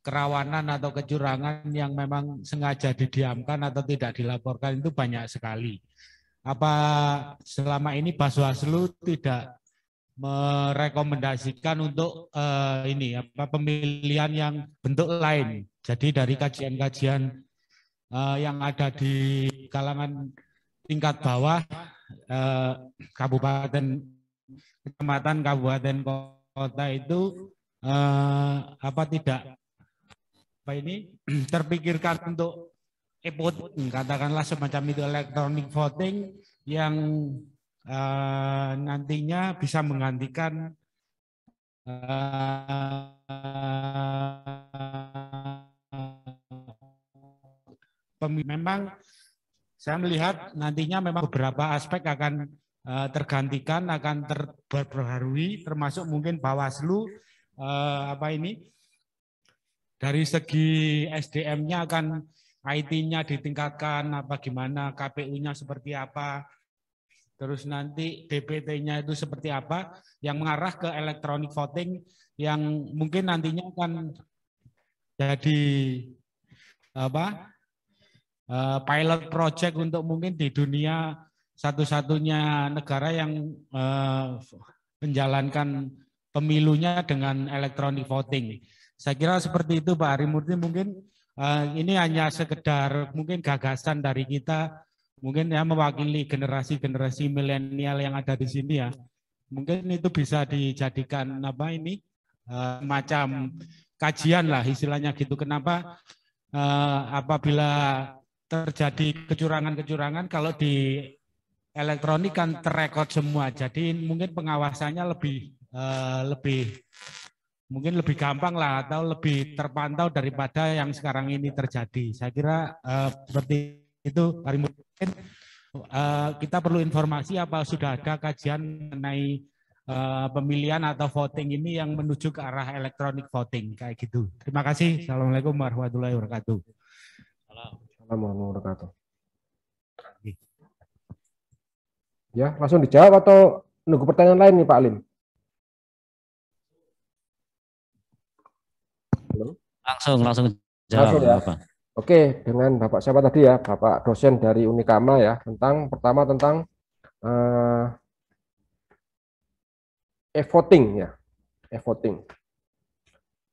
kerawanan atau kecurangan yang memang sengaja didiamkan atau tidak dilaporkan itu banyak sekali. Apa selama ini Bawaslu tidak merekomendasikan untuk pemilihan yang bentuk lain? Jadi dari kajian-kajian yang ada di kalangan tingkat bawah, kabupaten, kecamatan, kabupaten, kota itu terpikirkan untuk e-voting, katakanlah semacam itu, electronic voting yang nantinya bisa menggantikan memang saya melihat nantinya memang beberapa aspek akan tergantikan, akan terperbarui, termasuk mungkin Bawaslu dari segi SDM-nya akan, IT-nya ditingkatkan apa gimana, KPU-nya seperti apa, terus nanti DPT-nya itu seperti apa, yang mengarah ke electronic voting yang mungkin nantinya akan jadi pilot project untuk mungkin di dunia satu-satunya negara yang menjalankan pemilunya dengan electronic voting. Saya kira seperti itu Pak Harimurti. Mungkin ini hanya sekedar mungkin gagasan dari kita, mungkin ya mewakili generasi-generasi milenial yang ada di sini ya. Mungkin itu bisa dijadikan macam kajian lah istilahnya gitu. Kenapa apabila terjadi kecurangan-kecurangan, kalau di elektronik kan terrekod semua. Jadi mungkin pengawasannya mungkin lebih gampang lah, atau lebih terpantau daripada yang sekarang ini terjadi. Saya kira seperti itu. Mungkin kita perlu informasi apa sudah ada kajian mengenai pemilihan atau voting ini yang menuju ke arah electronic voting kayak gitu. Terima kasih. Assalamualaikum warahmatullahi wabarakatuh. Assalamualaikum warahmatullahi wabarakatuh. Ya, langsung dijawab atau nunggu pertanyaan lain nih Pak Alim? Langsung jawab. Langsung ya. Oke, dengan Bapak siapa tadi ya, Bapak dosen dari Unikama ya, pertama tentang e-voting ya, e-voting.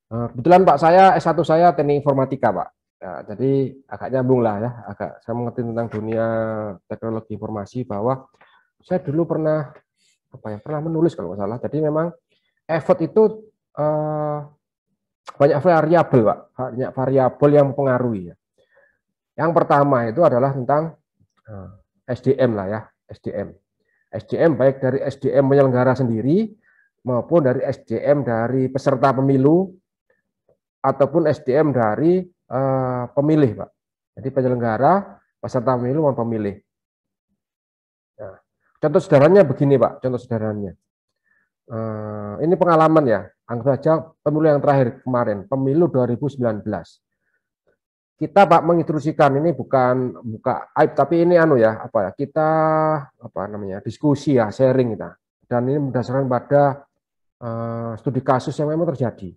Kebetulan Pak saya S1 saya teknik informatika Pak, ya, jadi agak nyambung lah ya, saya mengerti tentang dunia teknologi informasi, bahwa saya dulu pernah menulis kalau nggak salah. Jadi memang e-vote itu banyak variabel Pak, banyak variabel yang mempengaruhi ya. Yang pertama itu adalah tentang SDM lah ya, SDM baik dari SDM penyelenggara sendiri maupun dari SDM dari peserta pemilu ataupun SDM dari pemilih Pak. Jadi penyelenggara peserta pemilu maupun pemilih. Nah, contoh sederhananya begini Pak, contoh sederhananya. Ini pengalaman ya, anggap saja pemilu yang terakhir kemarin, pemilu 2019. Kita Pak menginstruksikan, ini bukan buka aib, tapi ini kita diskusi ya, sharing kita. Dan ini berdasarkan pada studi kasus yang memang terjadi.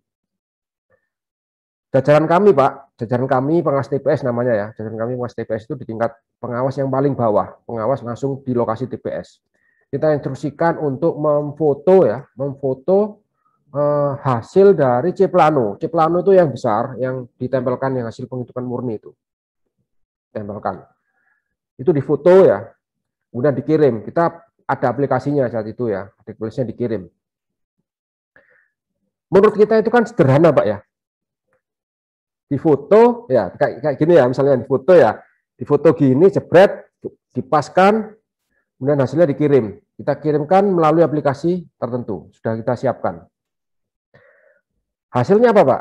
Jajaran kami Pak, jajaran kami pengawas TPS namanya ya, jajaran kami pengawas TPS itu di tingkat pengawas yang paling bawah, pengawas langsung di lokasi TPS. Kita instruksikan untuk memfoto hasil dari C-Plano. C-Plano itu yang besar, yang ditempelkan, yang hasil penghitungan murni itu. Tempelkan. Itu difoto ya, kemudian dikirim. Kita ada aplikasinya saat itu ya, aplikasinya dikirim. Menurut kita itu kan sederhana Pak ya. Difoto ya, kayak gini ya, misalnya difoto gini, jebret, dipaskan, kemudian hasilnya dikirim. Kita kirimkan melalui aplikasi tertentu, sudah kita siapkan. Hasilnya apa Pak?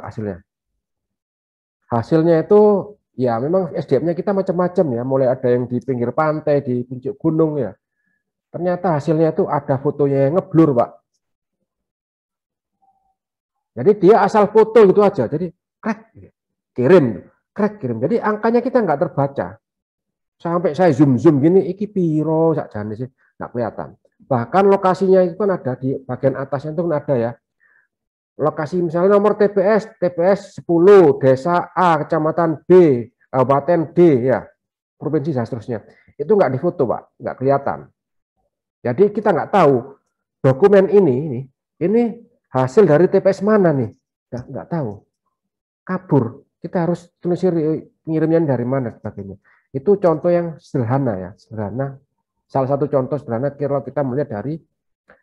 Hasilnya itu ya memang SDM-nya kita macam-macam ya, mulai ada yang di pinggir pantai, di puncak gunung ya. Ternyata hasilnya itu ada fotonya yang ngeblur Pak. Jadi dia asal foto gitu aja, jadi kirim. Jadi angkanya kita nggak terbaca. Sampai saya zoom gini, iki piro sakjane sih, nggak kelihatan. Bahkan lokasinya itu kan ada di bagian atasnya itu kan ada ya. Lokasi misalnya nomor TPS 10, desa A, kecamatan B, kabupaten D ya, provinsi dan seterusnya. Itu nggak difoto Pak, nggak kelihatan. Jadi kita nggak tahu dokumen ini hasil dari TPS mana nih, nggak tahu. Kabur, kita harus telusuri pengirimnya dari mana sebagainya. Itu contoh yang sederhana ya, sederhana. Salah satu contoh sederhana kalau kita melihat dari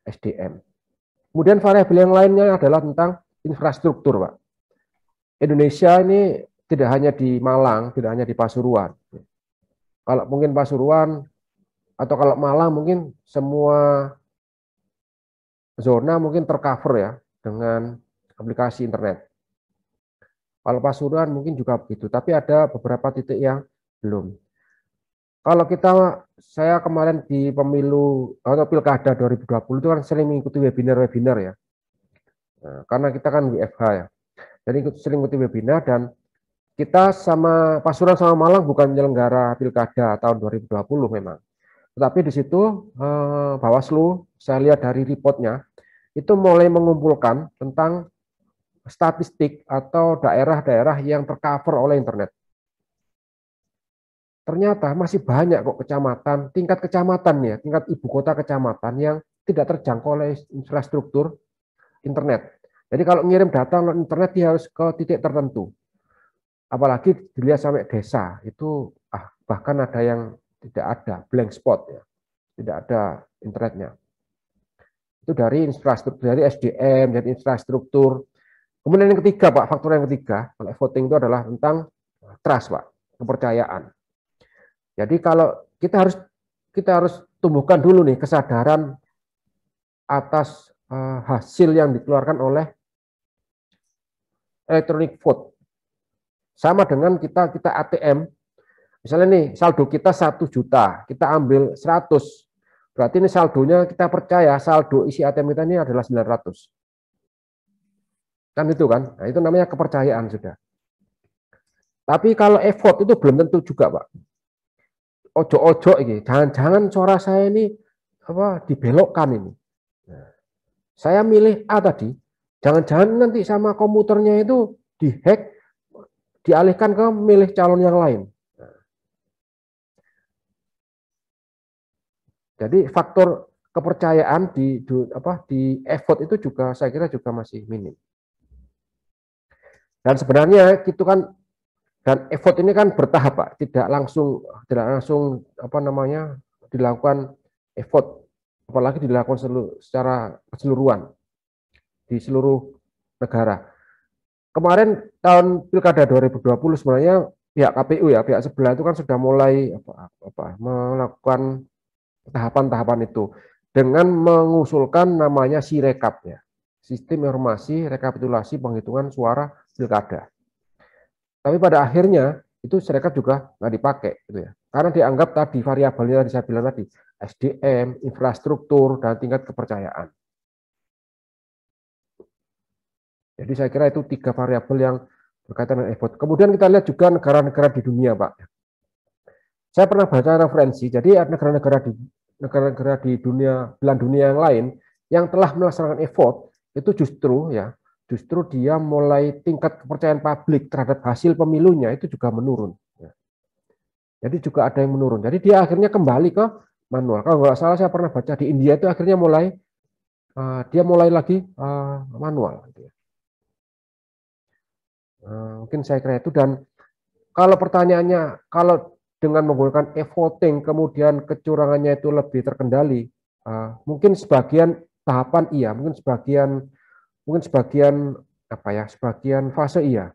SDM. Kemudian variabel yang lainnya adalah tentang infrastruktur, Pak. Indonesia ini tidak hanya di Malang, tidak hanya di Pasuruan. Kalau mungkin Pasuruan atau kalau Malang mungkin semua zona mungkin tercover ya dengan aplikasi internet. Kalau Pasuruan mungkin juga begitu, tapi ada beberapa titik yang belum. Kalau saya kemarin di pemilu atau pilkada 2020 itu kan sering mengikuti webinar-webinar ya. Nah, karena kita kan WFH ya. Jadi sering mengikuti webinar dan kita sama Pasuruan sama Malang bukan penyelenggara pilkada tahun 2020 memang. Tetapi di situ Bawaslu, saya lihat dari reportnya, itu mulai mengumpulkan tentang statistik atau daerah-daerah yang tercover oleh internet. Ternyata masih banyak kok kecamatan, tingkat kecamatan ya, tingkat ibu kota kecamatan yang tidak terjangkau oleh infrastruktur internet. Jadi kalau ngirim data melalui internet dia harus ke titik tertentu. Apalagi dilihat sampai desa, itu bahkan ada yang tidak ada, blank spot ya. Tidak ada internetnya. Itu dari infrastruktur, dari SDM, dari infrastruktur. Kemudian yang ketiga, Pak, faktor yang ketiga, kalau voting itu adalah tentang trust, Pak, kepercayaan. Jadi kalau kita harus tumbuhkan dulu nih kesadaran atas hasil yang dikeluarkan oleh electronic vote. Sama dengan kita ATM, misalnya nih saldo kita 1 juta, kita ambil 100, berarti ini saldonya kita percaya saldo isi ATM kita ini adalah 900. Kan itu kan, nah itu namanya kepercayaan sudah. Tapi kalau effort itu belum tentu juga Pak. Ojo-ojo ini, jangan-jangan suara saya ini dibelokkan ini. Nah, saya milih A tadi, jangan-jangan nanti sama komputernya itu dihack, dialihkan ke milih calon yang lain. Nah, jadi faktor kepercayaan di effort itu juga saya kira juga masih minim. Dan sebenarnya itu kan, dan effort ini kan bertahap Pak, tidak langsung dilakukan effort, apalagi dilakukan secara keseluruhan di seluruh negara. Kemarin tahun pilkada 2020 sebenarnya pihak KPU ya, pihak sebelah itu kan sudah mulai melakukan tahapan-tahapan itu dengan mengusulkan namanya Sirekap ya, Sistem Informasi Rekapitulasi Penghitungan Suara Pilkada. Tapi pada akhirnya itu Sirekap juga nggak dipakai gitu ya. Karena dianggap tadi variabelnya tadi saya bilang tadi, SDM, infrastruktur, dan tingkat kepercayaan. Jadi saya kira itu 3 variabel yang berkaitan dengan effort. Kemudian kita lihat juga negara-negara di dunia, Pak. Saya pernah baca referensi, jadi negara-negara di dunia, belahan dunia yang lain yang telah melaksanakan effort itu justru dia mulai tingkat kepercayaan publik terhadap hasil pemilunya itu juga menurun. Jadi juga ada yang menurun. Jadi dia akhirnya kembali ke manual. Kalau nggak salah saya pernah baca di India itu akhirnya mulai lagi manual. Mungkin saya kira itu. Dan kalau pertanyaannya, kalau dengan menggunakan e-voting kemudian kecurangannya itu lebih terkendali, mungkin sebagian tahapan iya, mungkin sebagian fase iya.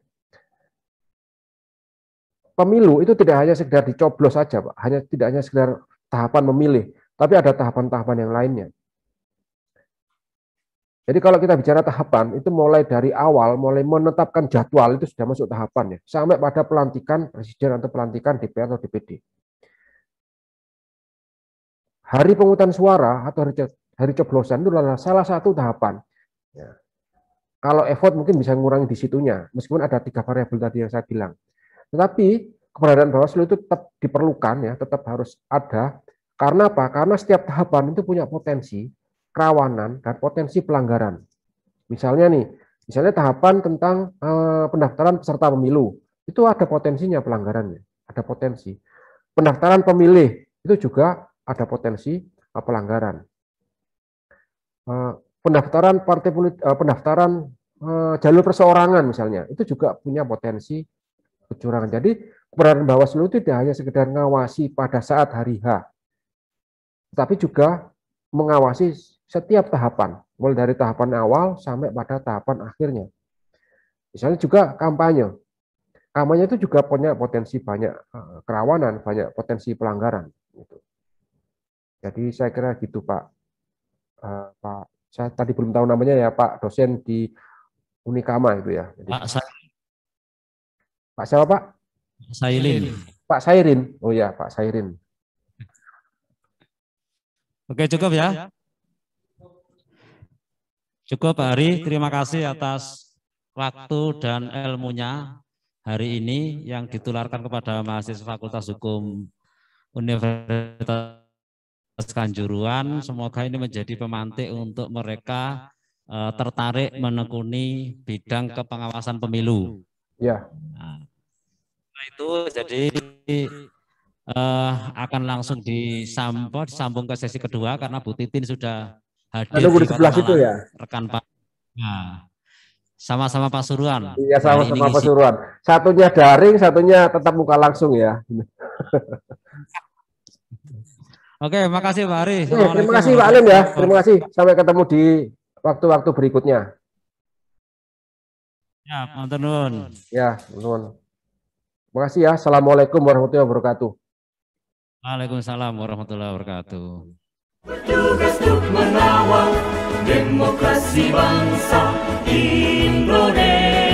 Pemilu itu tidak hanya sekedar dicoblos saja, Pak. Tidak hanya sekedar tahapan memilih, tapi ada tahapan-tahapan yang lainnya. Jadi kalau kita bicara tahapan, itu mulai dari awal, mulai menetapkan jadwal, itu sudah masuk tahapan ya, sampai pada pelantikan presiden atau pelantikan DPR atau DPD. Hari pemungutan suara atau hari coblosan itu adalah salah satu tahapan. Ya. Kalau effort mungkin bisa mengurangi di situnya, meskipun ada 3 variabel tadi yang saya bilang. Tetapi keberadaan Bawaslu itu tetap diperlukan ya, tetap harus ada. Karena apa? Karena setiap tahapan itu punya potensi kerawanan dan potensi pelanggaran. Misalnya tahapan tentang pendaftaran peserta pemilu, itu ada potensinya pelanggarannya, ada potensi. Pendaftaran pemilih itu juga ada potensi pelanggaran. Pendaftaran partai politik, pendaftaran jalur perseorangan misalnya, itu juga punya potensi kecurangan. Jadi peran Bawaslu itu tidak hanya sekedar ngawasi pada saat hari H, tapi juga mengawasi setiap tahapan, mulai dari tahapan awal sampai pada tahapan akhirnya. Misalnya juga kampanye. Kampanye itu juga punya potensi banyak kerawanan, banyak potensi pelanggaran. Jadi saya kira gitu, Pak. Saya tadi belum tahu namanya ya, Pak dosen di Unikama itu ya. Jadi, Pak siapa, Pak? Sailin. Pak Sairin. Oh ya, Pak Sairin. Oke, cukup ya. Cukup Pak Hari, terima kasih atas waktu dan ilmunya hari ini yang ditularkan kepada mahasiswa Fakultas Hukum Universitas Kanjuruhan. Semoga ini menjadi pemantik untuk mereka tertarik menekuni bidang kepengawasan pemilu. Ya. Nah, itu jadi akan langsung disambung ke sesi kedua karena Bu Titin sudah hadir di sebelah situ ya. Rekan Pak. Nah, sama-sama Pasuruan. Iya, sama-sama Pasuruan. Satunya daring, satunya tetap muka langsung ya. Oke, makasih Pak Ari. Terima kasih Pak Alim ya. Terima kasih. Sampai ketemu di waktu-waktu berikutnya. Ya, matur nuwun. Ya, nuwun. Terima kasih ya. Assalamualaikum warahmatullahi wabarakatuh. Waalaikumsalam warahmatullahi wabarakatuh. Bertugas untuk mengawal demokrasi bangsa Indonesia.